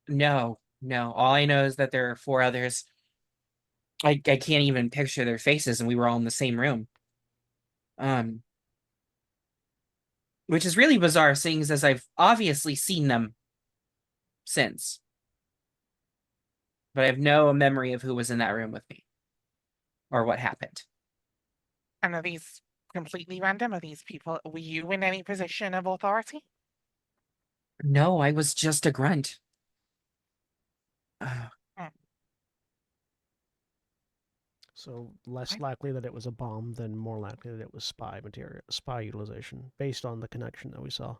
No, No, all I know is that there are 4 others. I can't even picture their faces, and we were all in the same room. Which is really bizarre, seeing as I've obviously seen them since. But I have no memory of who was in that room with me. Or what happened. And are these completely random? Are these people, were you in any position of authority? No, I was just a grunt. Uh, So less likely that it was a bomb than more likely that it was spy utilization, based on the connection that we saw.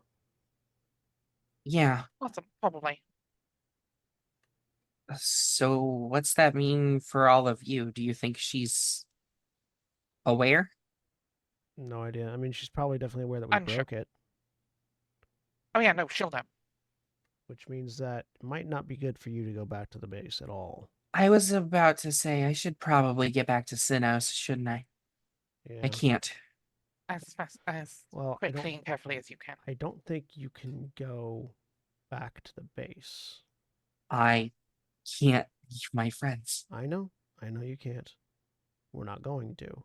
yeah. Awesome, probably. So what's that mean for all of you? Do you think she's aware? No idea. I mean, she's probably definitely aware that we Unsure. broke it, Oh yeah, no, she'll know. which means that it might not be good for you to go back to the base at all. I was about to say I should probably get back to Sinnoh, shouldn't I? Yeah. I can't. As fast as Well, quickly and carefully as you can. I don't think you can go back to the base. I can't leave my friends. I know you can't. We're not going to.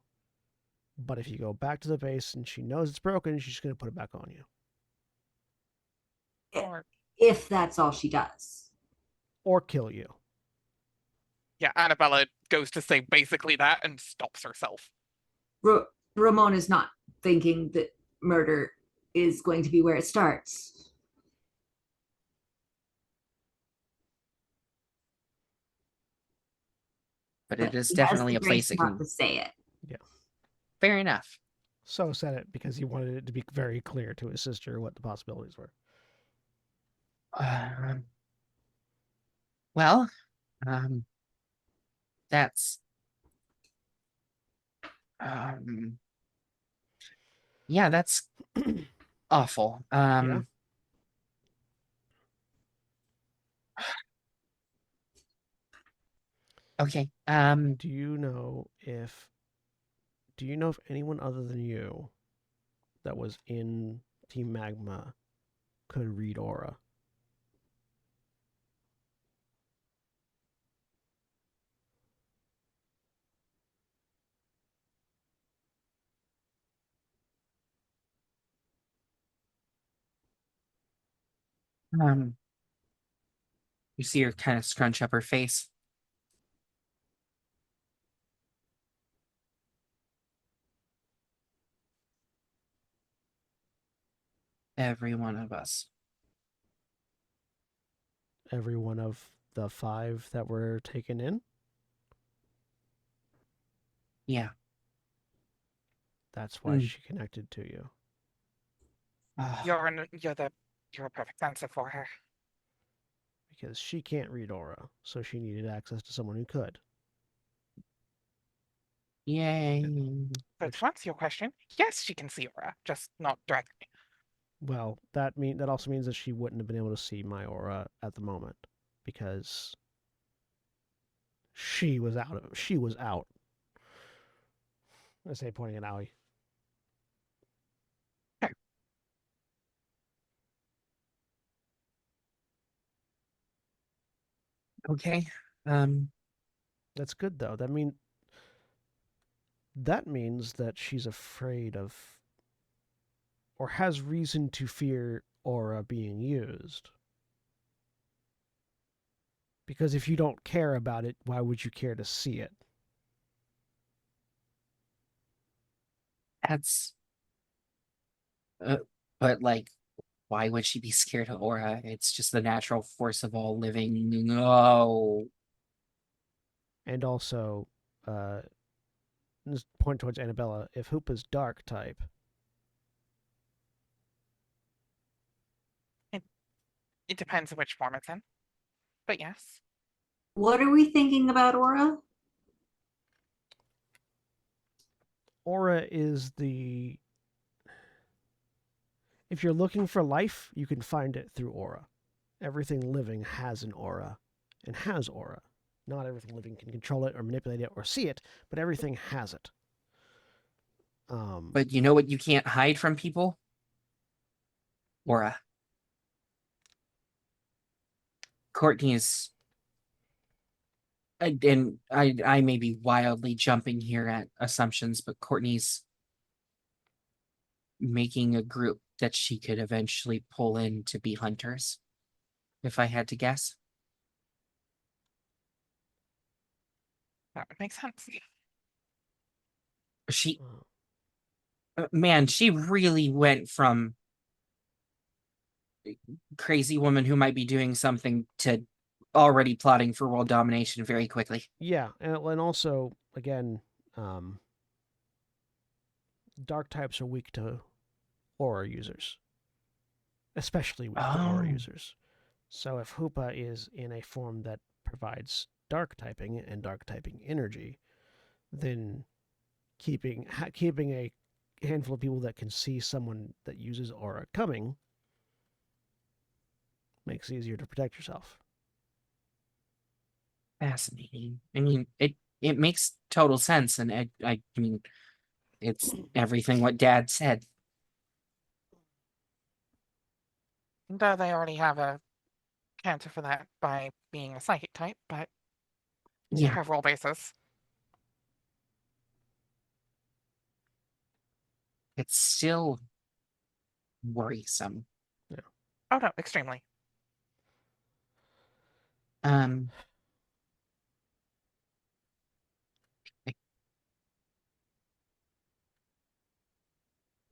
But if you go back to the base and she knows it's broken, she's going to put it back on you. Or If that's all she does. Or kill you. yeah, Annabella goes to say basically that and stops herself. Ramon is not thinking that murder is going to be where it starts. But it is he has definitely the a place grace that not can. to say it. Fair enough. So said it because he wanted it to be very clear to his sister what the possibilities were. Well, that's yeah, that's awful. Yeah. Okay. Do you know if anyone other than you that was in Team Magma could read aura? You see her kind of scrunch up her face. Every one of us. Every one of the 5 that were taken in? Yeah. That's why she connected to you. You're a perfect answer for her. Because she can't read aura, so she needed access to someone who could. Yay. But to answer your question, yes, she can see aura, just not directly. Well, that also means that she wouldn't have been able to see my aura at the moment because she was out. I say, pointing at Aoi. Okay. That's good though. That means that she's afraid of or has reason to fear aura being used. Because if you don't care about it, why would you care to see it? That's but like, why would she be scared of aura? It's just the natural force of all living. No. And also, just point towards Annabella. If Hoopa's dark type, It depends on which form it's in. But yes. What are we thinking about aura? aura is the. If you're looking for life, you can find it through aura. Everything living has an aura and has aura. Not everything living can control it or manipulate it or see it, but everything has it. But you know what you can't hide from people? Aura. Courtney is I may be wildly jumping here at assumptions, but Courtney's making a group that she could eventually pull in to be hunters, if I had to guess. That would make sense. She, Uh, man, she really went from crazy woman who might be doing something to already plotting for world domination very quickly. Yeah, and also again, dark types are weak to aura users, especially weak to aura Oh, users. So if Hoopa is in a form that provides dark typing and dark typing energy, then keeping a handful of people that can see someone that uses aura coming makes it easier to protect yourself. fascinating. I mean, it makes total sense, and I mean, it's everything what Dad said. Though they already have a counter for that by being a psychic type, but Yeah, have roll basis. it's still worrisome. Yeah. Oh no, extremely. Um,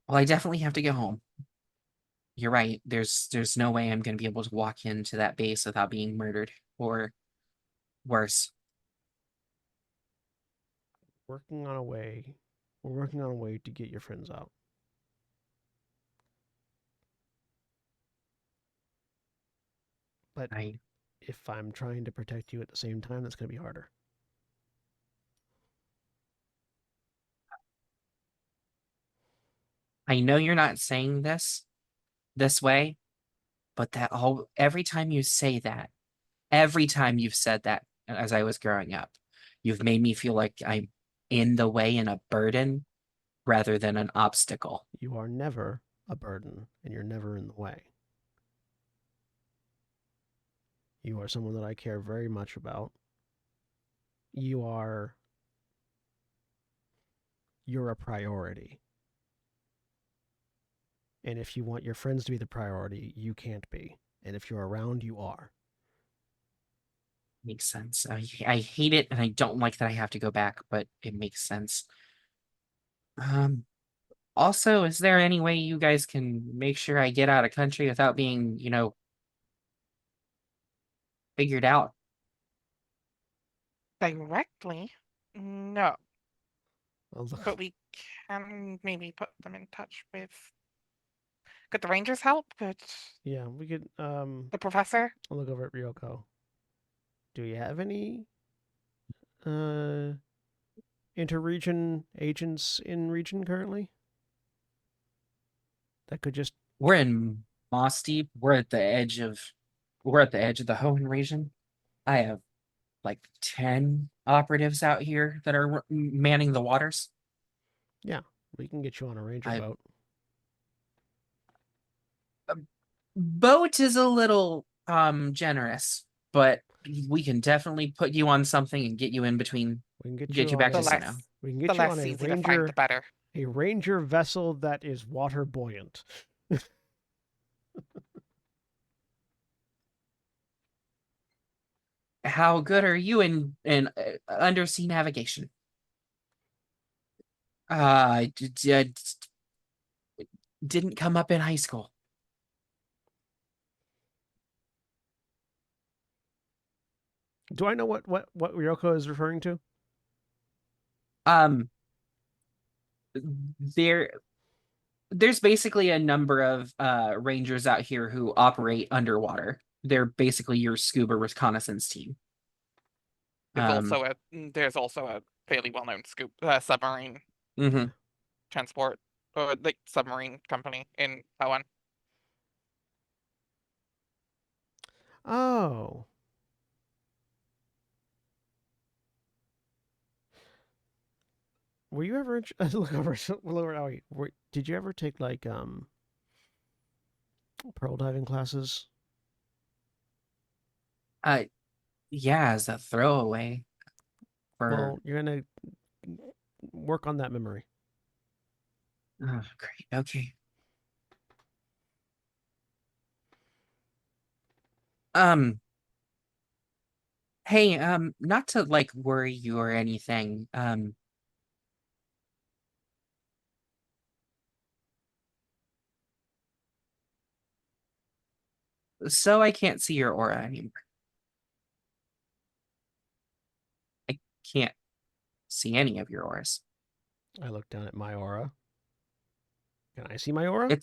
well, I definitely have to go home. You're right. There's no way I'm going to be able to walk into that base without being murdered or worse. Working on a way. We're working on a way to get your friends out. But I if I'm trying to protect you at the same time, that's going to be harder. I know you're not saying this way, but that all every time you say that, every time you've said that as I was growing up, you've made me feel like I'm in the way and a burden rather than an obstacle. You are never a burden, and you're never in the way. You are someone that I care very much about. You're a priority. And if you want your friends to be the priority, you can't be. And if you're around, you are. Makes sense. I hate it and I don't like that I have to go back, but it makes sense. Um, Also, is there any way you guys can make sure I get out of country without being, figured out? Directly? No. Well, But we can maybe put them in touch with. Could the Rangers help? Could yeah, we could. the professor? I'll look over at Ryoko. Do you have any uh interregion agents in region currently that could just? We're in Moss Deep. We're at the edge of the Hoenn region. I have like 10 operatives out here that are manning the waters. Yeah, we can get you on a ranger I boat. Boat is a little generous, but we can definitely put you on something and get you in between, We can get get you you on back The to a. Sinnoh. less We can the get you on less a easy to find, the better. ranger vessel that is water buoyant. How good are you in undersea navigation? Didn't come up in high school. Do I know what Ryoko is referring to? Um, there there's basically a number of rangers out here who operate underwater. They're basically your scuba reconnaissance team. Um, There's also a fairly well-known submarine mhm. transport or like submarine company in Taiwan. Oh, were you ever look over? Look over. Oh, did you ever take like pearl diving classes? Uh, yeah, as a throwaway. Well, you're gonna work on that memory. Oh, great. Okay. Hey, not to like worry you or anything. So I can't see your aura anymore. I can't see any of your auras. I look down at my aura. Can I see my aura?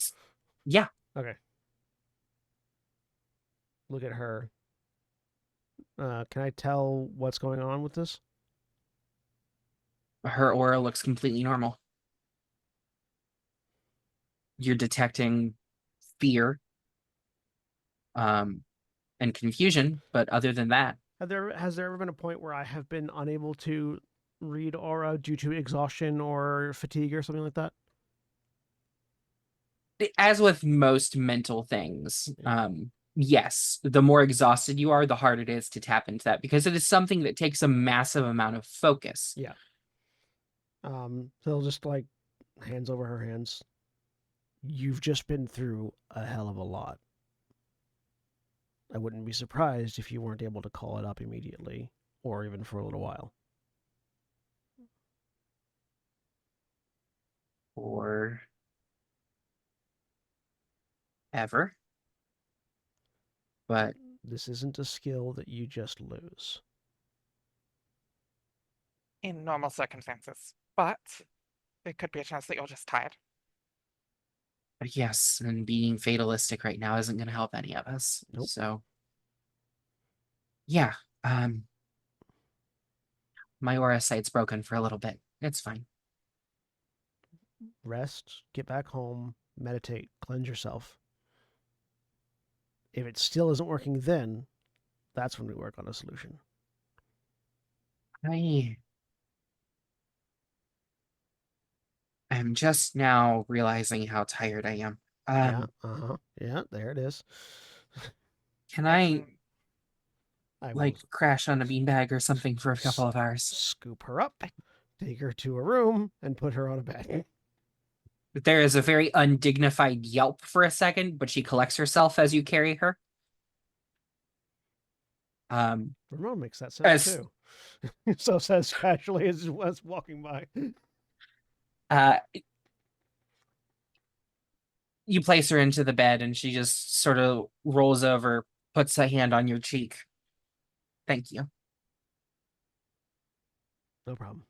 Yeah, Okay. Look at her. Can I tell what's going on with this? her aura looks completely normal. You're detecting fear, and confusion, but other than that, Has there ever been a point where I have been unable to read aura due to exhaustion or fatigue or something like that? as with most mental things, Yeah. yes, the more exhausted you are, the harder it is to tap into that because it is something that takes a massive amount of focus. Yeah. So he'll just like hands over her hands. You've just been through a hell of a lot. I wouldn't be surprised if you weren't able to call it up immediately or even for a little while. Or ever. But This isn't a skill that you just lose. In normal circumstances. But there could be a chance that you're just tired. yes, and being fatalistic right now isn't going to help any of us. Nope. So, yeah, my aura sight's broken for a little bit. It's fine. Rest, get back home, meditate, cleanse yourself. If it still isn't working then, that's when we work on a solution. I am just now realizing how tired I am. Yeah, yeah, there it is. Can I And I will like crash on a beanbag or something for a couple of hours? scoop her up, take her to a room, and put her on a bed. There is a very undignified yelp for a second, but she collects herself as you carry her. Ramon makes that sound As too. So says casually as was walking by. uh, you place her into the bed, and she just sort of rolls over, puts a hand on your cheek. Thank you. No problem.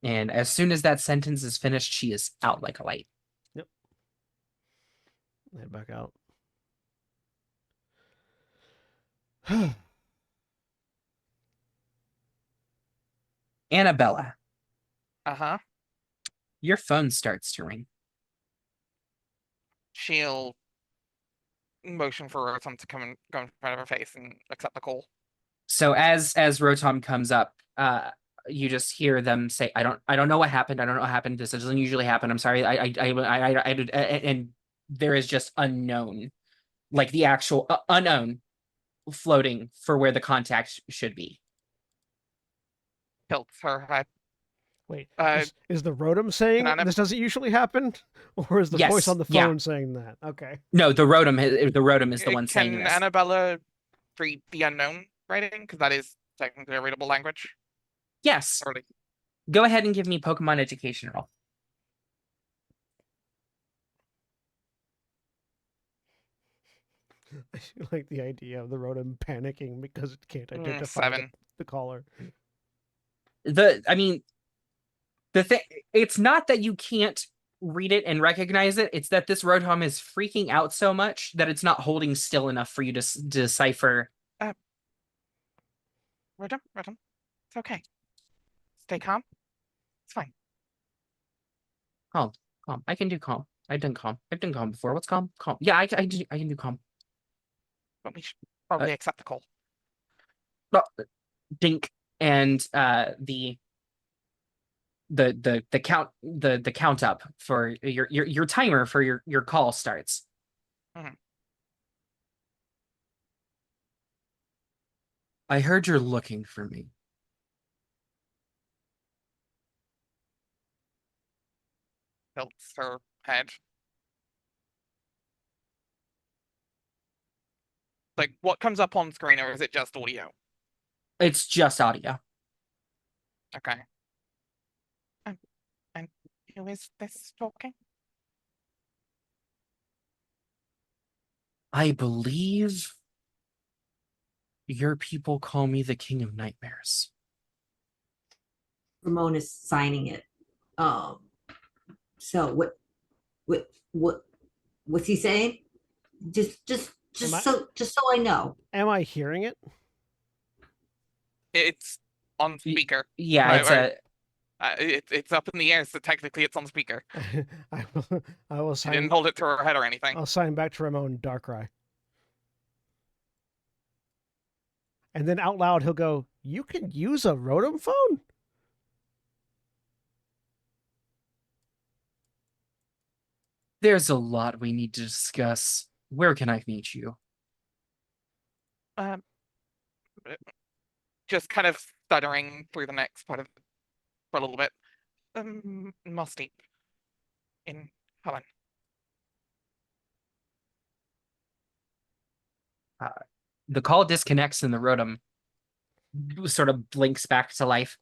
And as soon as that sentence is finished, she is out like a light. Yep. Head back out. Annabella, uh-huh. your phone starts to ring. She'll motion for Rotom to go in front of her face and accept the call. So as Rotom comes up, you just hear them say, I don't know what happened. I don't know what happened. This doesn't usually happen. I'm sorry. And there is just unknown, like the actual unknown floating for where the contact should be. Tilts her head. Wait, Uh, is the Rotom saying Banana- this doesn't usually happen? Or is the Yes, voice on the yeah. phone saying that? Okay. No, the Rotom is the one saying Can this. Annabella read the unknown writing? Because that is technically a readable language. Yes. Or like, Go ahead and give me Pokemon education roll. I like the idea of the Rotom panicking because it can't identify 7. the caller. I mean, the thing, it's not that you can't read it and recognize it. It's that this Rotom is freaking out so much that it's not holding still enough for you to decipher. Rotom. It's okay. Stay calm. It's fine. Calm. I can do calm. I've done calm before. What's calm? Calm. Yeah, I can do calm. But we should probably accept the call. Dink. And the count up for your timer for your call starts. Mhm. I heard you're looking for me. tilts her head. Like, what comes up on screen, or is it just audio? It's just audio. Okay. And who is this talking? I believe your people call me the King of Nightmares. Ramon is signing it. So what's he saying? Just Am I- so I know. Am I hearing it? It's on speaker. Yeah, Right, it's right. a It's up in the air, so technically it's on speaker. I will She didn't sign. hold it to her head or anything. I'll sign back to Ramon Darkrai. And then out loud he'll go, "You can use a Rotom phone?" there's a lot we need to discuss. Where can I meet you? Um, just kind of stuttering through the next part of for a little bit. Musty. In Helen. The call disconnects and the Rotom sort of blinks back to life.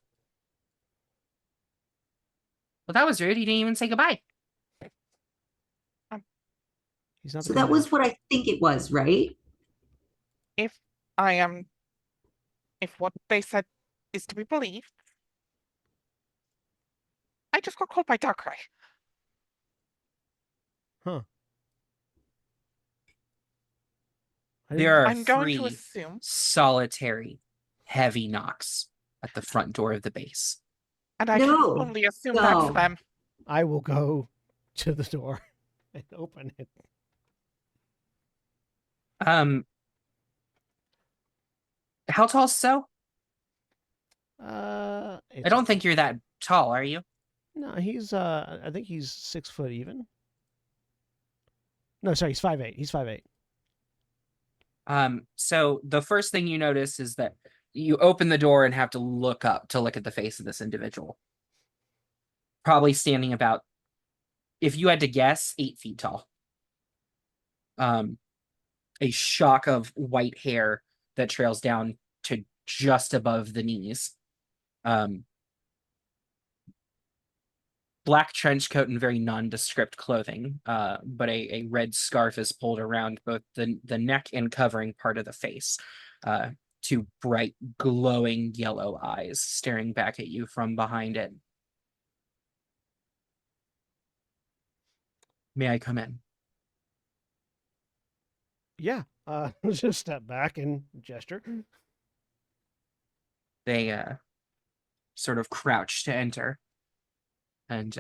Well, that was rude. He didn't even say goodbye. He's not. So that was what I think it was, right? If if what they said is to be believed, I just got called by Darkrai. Huh. There are I'm going to 3 assume, solitary heavy knocks at the front door of the base. and I can No, only assume that's no. them. I will go to the door and open it. How tall so? I I don't think you're that tall, are you? No, he's. I think he's 6 foot even. No, sorry, he's 5'8". He's 5'8". So the first thing you notice is that you open the door and have to look up to look at the face of this individual. Probably standing about, if you had to guess, 8 feet tall. A shock of white hair that trails down to just above the knees. Black trench coat and very nondescript clothing, but a red scarf is pulled around both the neck and covering part of the face. 2 bright, glowing yellow eyes staring back at you from behind it. May I come in? Yeah. Just step back and gesture. They sort of crouch to enter and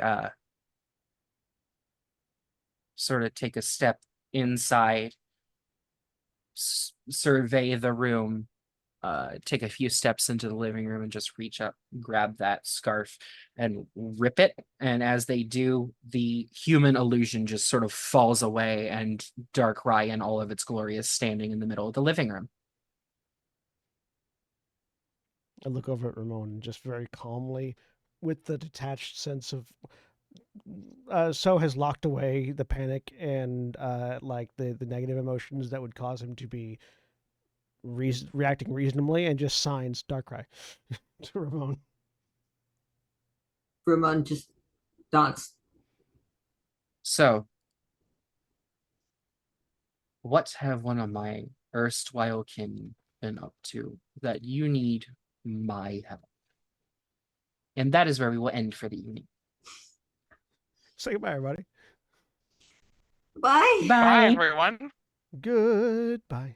sort of take a step inside, survey the room, take a few steps into the living room and just reach up, grab that scarf and rip it. And as they do, the human illusion just sort of falls away and Darkrai in all of its glory is standing in the middle of the living room. I look over at Ramon and just very calmly, with the detached sense of So has locked away the panic and like the negative emotions that would cause him to be reacting reasonably, and just signs Darkrai to Ramon. Ramon just nods. So, what have one of my erstwhile kin been up to that you need my help? And that is where we will end for the evening. Say goodbye, everybody. Bye. Bye, Bye. everyone. Goodbye.